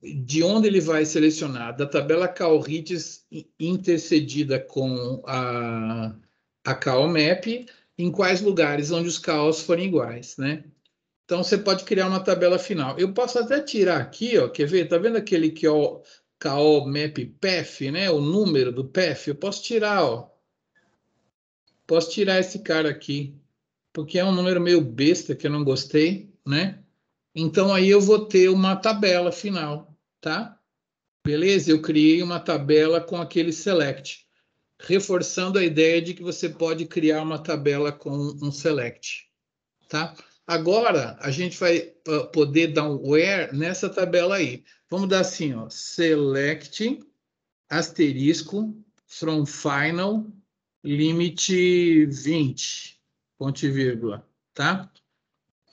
de onde ele vai selecionar, da tabela CalRITES intercedida com a CalMap, em quais lugares onde os CALs forem iguais, né? Então, você pode criar uma tabela final. Eu posso até tirar aqui, ó, quer ver? Tá vendo aquele CalMap Path, né? O número do Path? Eu posso tirar, ó. Posso tirar esse cara aqui, porque é um número meio besta que eu não gostei, né? Então, aí eu vou ter uma tabela final, tá? Beleza? Eu criei uma tabela com aquele select, reforçando a ideia de que você pode criar uma tabela com um select, tá? Agora, a gente vai poder dar um where nessa tabela aí. Vamos dar assim, ó, select, asterisco, from final, limite 20, ponto e vírgula, tá?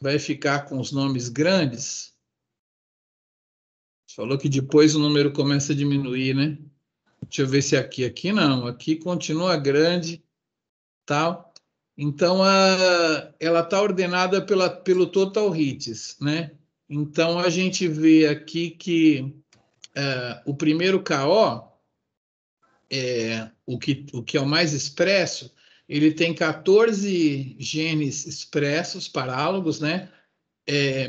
Vai ficar com os nomes grandes. Você falou que depois o número começa a diminuir, né? Deixa eu ver se aqui não. Aqui continua grande, tal. Então, ela está ordenada pelo Total Hits, né? Então, a gente vê aqui que o primeiro KO, o que é o mais expresso, ele tem 14 genes expressos, parálogos, né?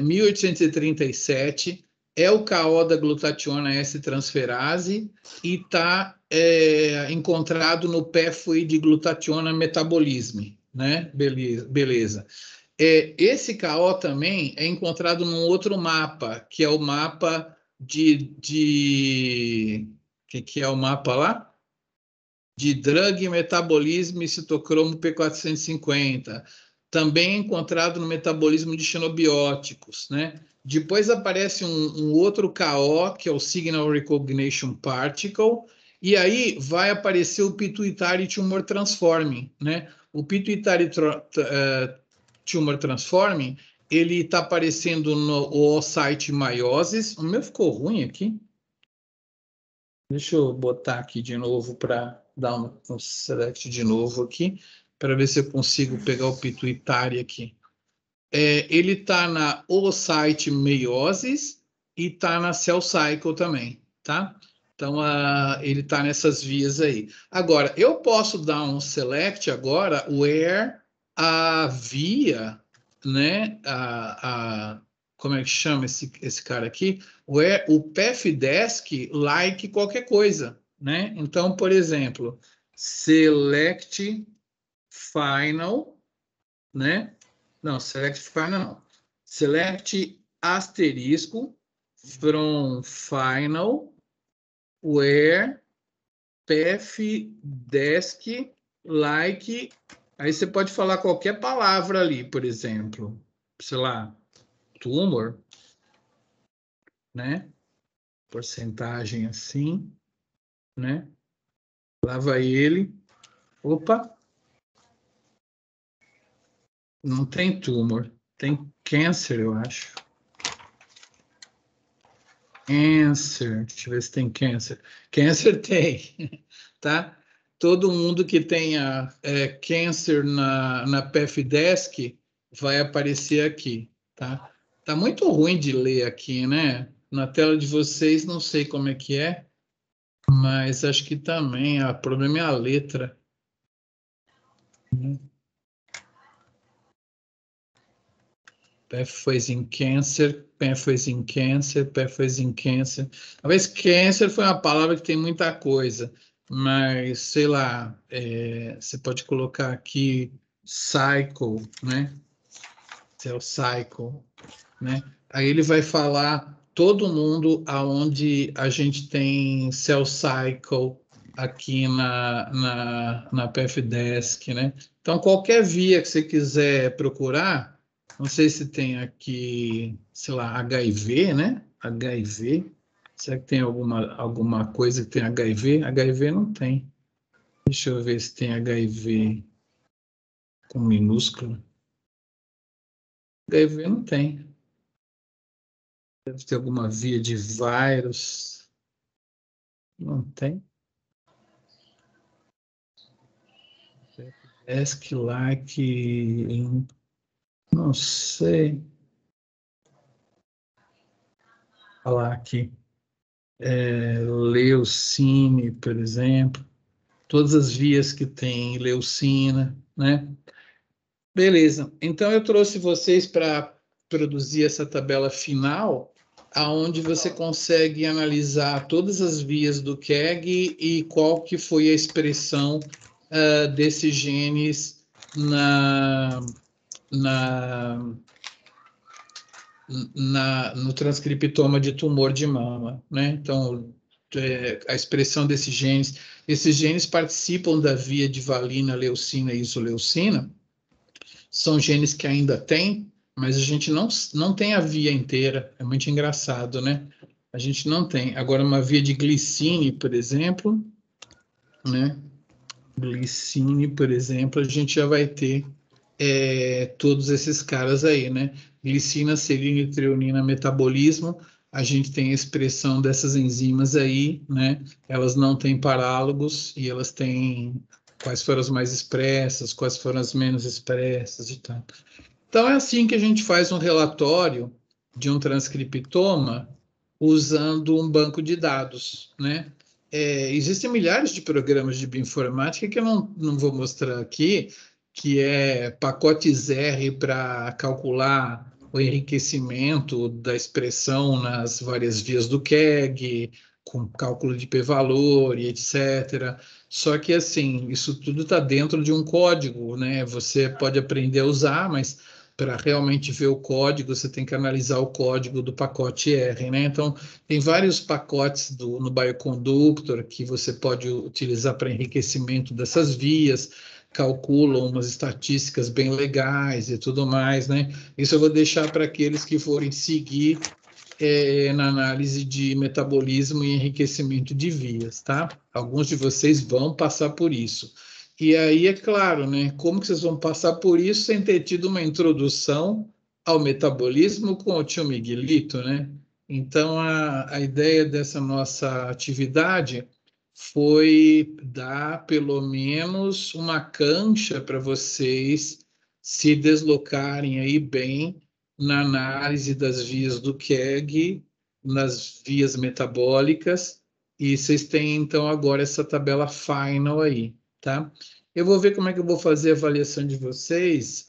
1837, é o KO da glutationa S-transferase e está encontrado no pathway de glutationa metabolisme, né? Beleza. Esse KO também é encontrado num outro mapa, que é o mapa que é o mapa lá? De drug metabolismo e citocromo P450. Também é encontrado no metabolismo de xenobióticos, né? Depois aparece um outro KO, que é o Signal Recognition Particle, e aí vai aparecer o Pituitary Tumor Transforming, né? O Pituitary Tumor Transforming, ele está aparecendo no oocyte meioses. O meu ficou ruim aqui. Deixa eu botar aqui de novo para dar um select de novo aqui, para ver se eu consigo pegar o pituitário aqui. Ele está na oocyte meiosis e está na cell cycle também, tá? Então, ele está nessas vias aí. Agora, eu posso dar um select agora where a via, né, como é que chama esse cara aqui? O pathDesc like qualquer coisa, né? Então, por exemplo, select final, né? Não, select final não. Select asterisco from final where pathDesc like. Aí você pode falar qualquer palavra ali, por exemplo, sei lá, tumor, né? Porcentagem assim, né? Lá vai ele. Opa! Não tem tumor, tem câncer, eu acho. Câncer, deixa eu ver se tem câncer. Câncer tem, tá? Todo mundo que tenha câncer na pathDesc vai aparecer aqui, tá? Tá muito ruim de ler aqui, né? Na tela de vocês, não sei como é que é, mas acho que também o problema é a letra. Pathways in Cancer, Pathways in Cancer, Pathways in Cancer. Talvez Cancer foi uma palavra que tem muita coisa, mas, sei lá, você pode colocar aqui Cycle, né? Cell Cycle, né? Aí ele vai falar todo mundo aonde a gente tem Cell Cycle aqui na pathDesc, né? Então, qualquer via que você quiser procurar, não sei se tem aqui, sei lá, HIV, né? HIV. Será que tem alguma coisa que tem HIV? HIV não tem. Deixa eu ver se tem HIV com minúsculo. HIV não tem. Deve ter alguma via de vírus. Não tem. ESC-LAC, não sei. Falar aqui. Leucine, por exemplo. Todas as vias que tem leucina, né? Beleza. Então, eu trouxe vocês para produzir essa tabela final, aonde você consegue analisar todas as vias do KEGG e qual que foi a expressão desses genes no transcriptoma de tumor de mama, né? Então, a expressão desses genes participam da via de valina, leucina e isoleucina, são genes que ainda tem, mas a gente não tem a via inteira, é muito engraçado, né? A gente não tem. Agora, uma via de glicine, por exemplo, né? Glicine, por exemplo, a gente já vai ter todos esses caras aí, né? Glicina, serina e treonina, metabolismo, a gente tem a expressão dessas enzimas aí, né? Elas não têm parálogos e elas têm quais foram as mais expressas, quais foram as menos expressas e tal. Então, é assim que a gente faz um relatório de um transcriptoma usando um banco de dados, né? Existem milhares de programas de bioinformática que eu não vou mostrar aqui, que é pacotes R para calcular o enriquecimento da expressão nas várias vias do KEGG, com cálculo de p-valor e etc. Só que, assim, isso tudo está dentro de um código, né? Você pode aprender a usar, mas para realmente ver o código, você tem que analisar o código do pacote R, né? Então, tem vários pacotes no Bioconductor que você pode utilizar para enriquecimento dessas vias, calculam umas estatísticas bem legais e tudo mais, né? Isso eu vou deixar para aqueles que forem seguir na análise de metabolismo e enriquecimento de vias, tá? Alguns de vocês vão passar por isso. E aí, é claro, né? Como que vocês vão passar por isso sem ter tido uma introdução ao metabolismo com o tio Miguelito, né? Então, a ideia dessa nossa atividade foi dar pelo menos uma cancha para vocês se deslocarem aí bem na análise das vias do KEGG, nas vias metabólicas, e vocês têm, então, agora essa tabela final aí, tá? Eu vou ver como é que eu vou fazer a avaliação de vocês.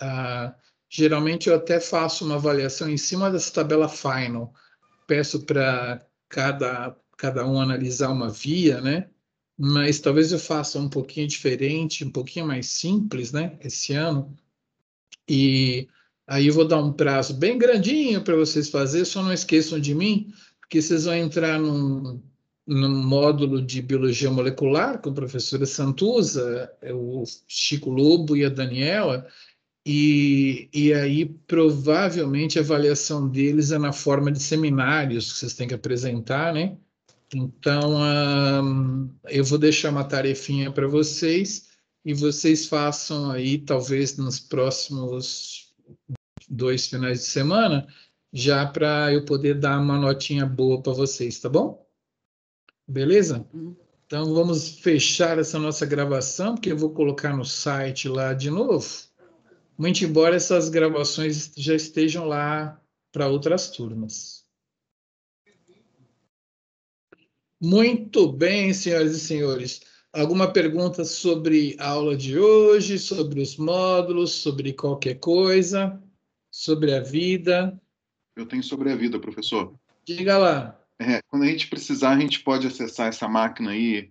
Geralmente, eu até faço uma avaliação em cima dessa tabela final. Peço para cada um analisar uma via, né? Mas talvez eu faça um pouquinho diferente, um pouquinho mais simples, né? Esse ano. E aí eu vou dar um prazo bem grandinho para vocês fazerem, só não esqueçam de mim, porque vocês vão entrar num módulo de biologia molecular com a professora Santuza, o Chico Lobo e a Daniela, e aí provavelmente a avaliação deles é na forma de seminários que vocês têm que apresentar, né? Então, eu vou deixar uma tarefinha para vocês e vocês façam aí, talvez nos próximos 2 finais de semana, já para eu poder dar uma notinha boa para vocês, tá bom? Beleza? Então, vamos fechar essa nossa gravação, porque eu vou colocar no site lá de novo, muito embora essas gravações já estejam lá para outras turmas. Muito bem, senhoras e senhores. Alguma pergunta sobre a aula de hoje, sobre os módulos, sobre qualquer coisa, sobre a vida? Eu tenho sobre a vida, professor. Diga lá. Quando a gente precisar, a gente pode acessar essa máquina aí